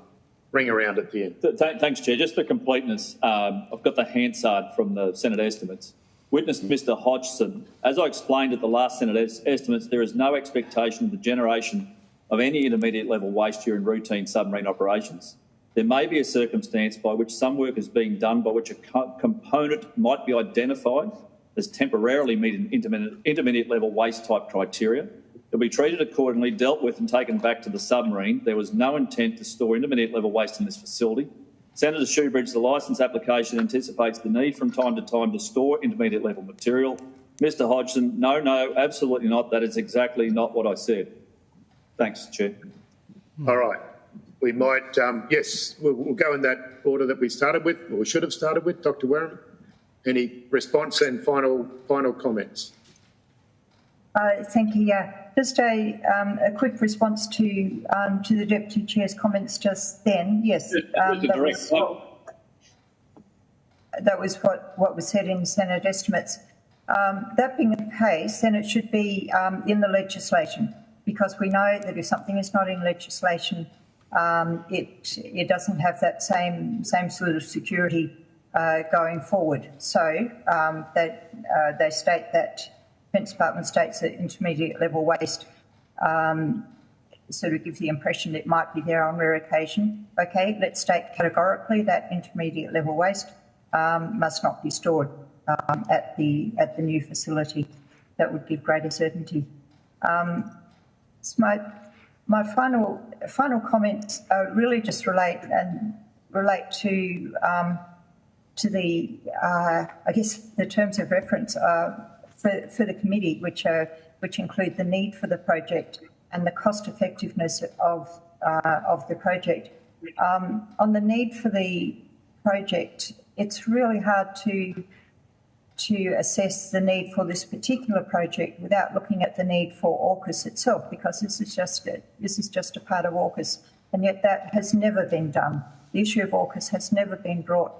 ring around at the end. Thanks, Chair. Just for completeness, I've got the Hansard from the Senate estimates. Witness Mr Hodgson. As I explained at the last Senate estimates, there is no expectation of the generation of any intermediate level waste during routine submarine operations. There may be a circumstance by which some work is being done by which a component might be identified as temporarily meeting intermediate level waste type criteria. It will be treated accordingly, dealt with and taken back to the submarine. There was no intent to store intermediate level waste in this facility. Senator Shoebridge, the licence application anticipates the need from time to time to store intermediate level material. Mr Hodgson, no, absolutely not. That is exactly not what I said. Thanks, Chair. All right. We might, yes, we'll go in that order that we started with, or we should have started with. Dr Wareham, any response and final comments? Thank you. Yeah, just a quick response to the Deputy Chair's comments just then. Yes, that was what was said in Senate estimates. That being the case, then it should be in the legislation, because we know that if something is not in legislation, it doesn't have that same sort of security going forward. So they state that. Defence Department states that intermediate level waste sort of gives the impression that it might be there on rare occasion. Okay, let's state categorically that intermediate level waste must not be stored at the new facility. That would give greater certainty. So my final comments really just relate to the I guess the terms of reference for the committee, which include the need for the project and the cost effectiveness of the project. On the need for the project, it's really hard to assess the need for this particular project without looking at the need for AUKUS itself, because this is just a part of AUKUS, and yet that has never been done. The issue of AUKUS has never been brought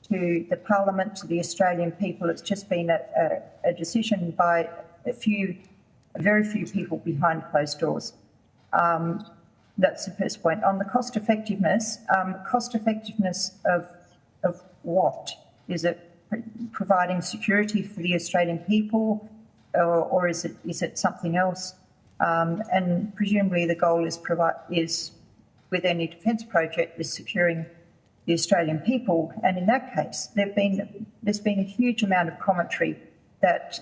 to the Parliament, to the Australian people. It's just been a decision by very few people behind closed doors. That's the first point. On the cost effectiveness of what? Is it providing security for the Australian people, or is it something else? And presumably the goal is with any defence project is securing the Australian people, and in that case, there's been a huge amount of commentary that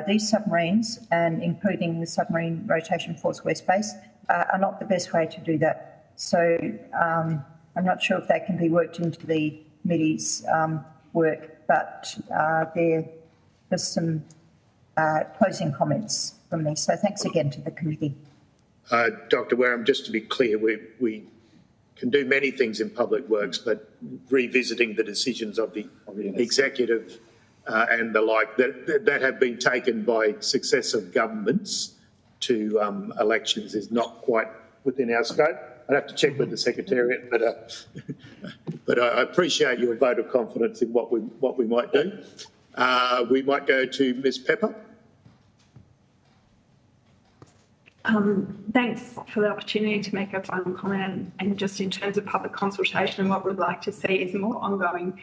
these submarines, and including the Submarine Rotation Force West Base, are not the best way to do that. So I'm not sure if that can be worked into the committee's work, but there's some closing comments from me. So thanks again to the committee. Dr. Wareham, just to be clear, we can do many things in public works, but revisiting the decisions of the executive and the like that have been taken by successive governments to elections is not quite within our scope. I'd have to check with the Secretariat, but I appreciate your vote of confidence in what we might do. We might go to Ms. Pepper. Thanks for the opportunity to make a final comment, and just in terms of public consultation, what we'd like to see is more ongoing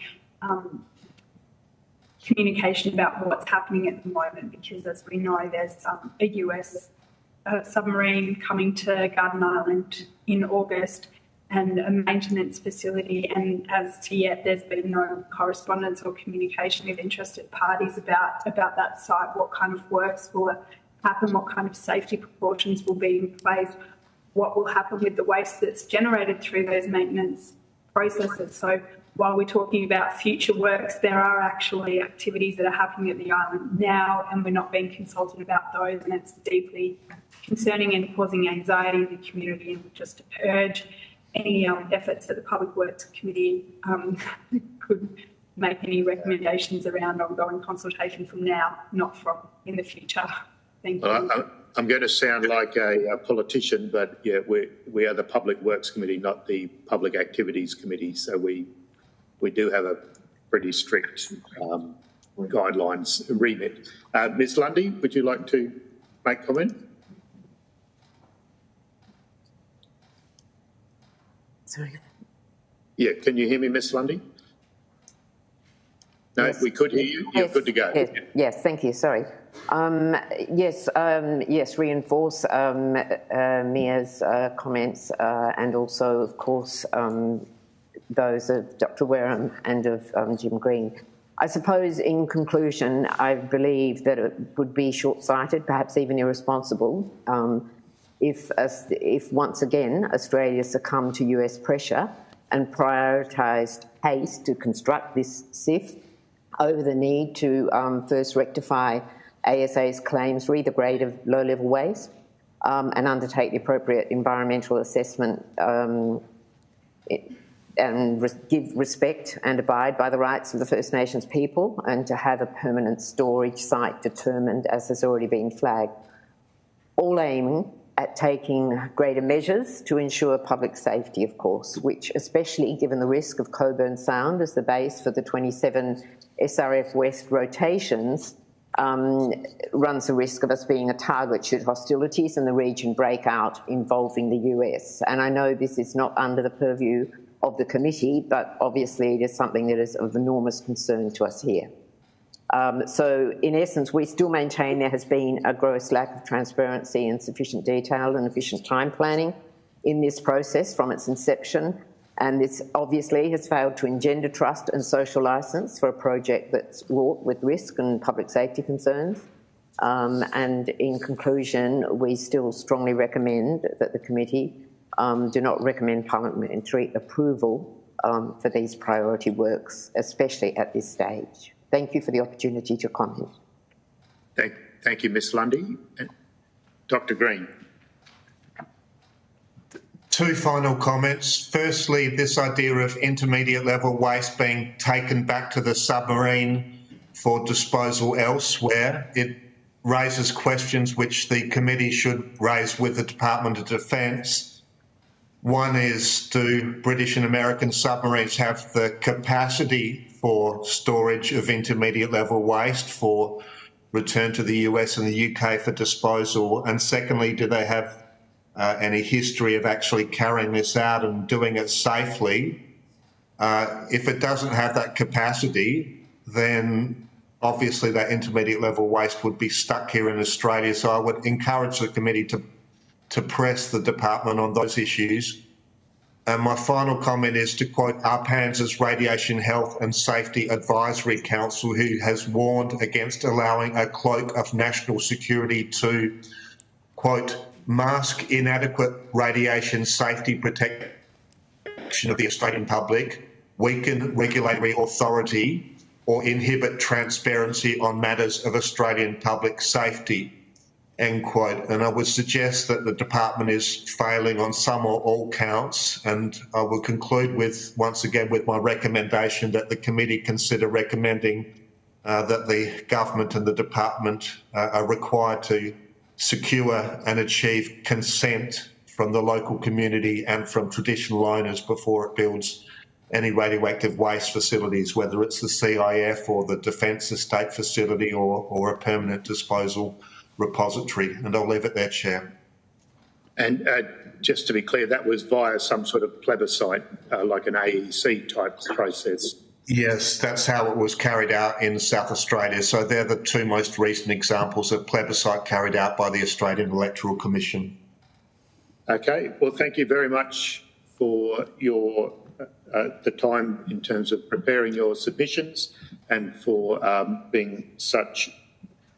communication about what's happening at the moment, because as we know, there's a US submarine coming to Garden Island in August and a maintenance facility, and as to yet there's been no correspondence or communication with interested parties about that site. What kind of works will happen, what kind of safety precautions will be in place, what will happen with the waste that's generated through those maintenance processes. So while we're talking about future works, there are actually activities that are happening at the island now, and we're not being consulted about those, and it's deeply concerning and causing anxiety in the community. And just to urge any efforts that the Public Works Committee could make any recommendations around ongoing consultation from now, not from in the future. Thank you. Well, I'm going to sound like a politician, but yeah, we are the Public Works Committee, not the Public Activities Committee. So we do have a pretty strict guidelines remit. Ms. Lundy, would you like to make comment? Sorry. Yeah, can you hear me, Ms. Lundy? No, yes. We could hear you. You're good to go. Yes, thank you. Sorry. Yes, reinforce Mia's comments and also, of course, those of Dr. Wareham and of Jim Green. I suppose, in conclusion, I believe that it would be short-sighted, perhaps even irresponsible, if once again Australia succumbed to US pressure and prioritised haste to construct this SIF over the need to first rectify ASA's claims re the grade of low-level waste and undertake the appropriate environmental assessment and give respect and abide by the rights of the First Nations people, and to have a permanent storage site determined, as has already been flagged, all aiming at taking greater measures to ensure public safety, of course, which, especially given the risk of Coburn Sound as the base for the 27 SRF West rotations, runs the risk of us being a target should hostilities in the region break out involving the US. And I know this is not under the purview of the committee, but obviously it is something that is of enormous concern to us here. So in essence, we still maintain there has been a gross lack of transparency and sufficient detail and efficient time planning in this process from its inception. And this obviously has failed to engender trust and social licence for a project that's wrought with risk and public safety concerns. And in conclusion, we still strongly recommend that the committee do not recommend parliamentary approval for these priority works, especially at this stage. Thank you for the opportunity to comment. Thank you, Ms. Lundy. Dr. Green. Two final comments. Firstly, this idea of intermediate level waste being taken back to the submarine for disposal elsewhere, it raises questions which the committee should raise with the Department of Defence. One is, do British and American submarines have the capacity for storage of intermediate level waste for return to the US and the UK for disposal? And secondly, do they have any history of actually carrying this out and doing it safely? If it doesn't have that capacity, then obviously that intermediate level waste would be stuck here in Australia. So I would encourage the committee to press the department on those issues. And my final comment is to quote ARPANZ's Radiation Health and Safety Advisory Council, who has warned against allowing a cloak of national security to, quote, mask inadequate radiation safety protection of the Australian public, weaken regulatory authority, or inhibit transparency on matters of Australian public safety, end quote. And I would suggest that the department is failing on some or all counts, and I will conclude with, once again, with my recommendation that the committee consider recommending that the government and the department are required to secure and achieve consent from the local community and from traditional owners before it builds any radioactive waste facilities, whether it's the CIF or the Defence Estate Facility or a permanent disposal repository. And I'll leave it there, Chair. And just to be clear, that was via some sort of plebiscite, like an AEC type process. Yes, that's how it was carried out in South Australia. So they're the two most recent examples of plebiscite carried out by the Australian Electoral Commission. Okay, well, thank you very much for your the time in terms of preparing your submissions and for being such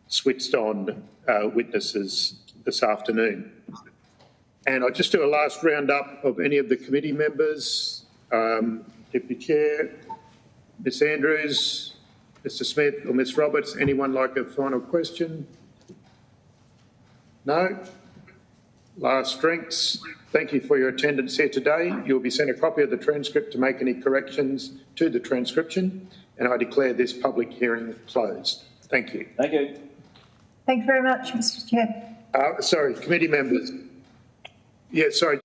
switched-on witnesses this afternoon. And I'll just do a last round-up of any of the committee members. Deputy Chair, Ms Andrews, Mr Smith or Ms Roberts, anyone like a final question? No? Last drinks. Thank you for your attendance here today. You'll be sent a copy of the transcript to make any corrections to the transcription, and I declare this public hearing closed. Thank you. Thank you. Thank you very much, Mr Chair. Sorry, committee members. Yeah, sorry.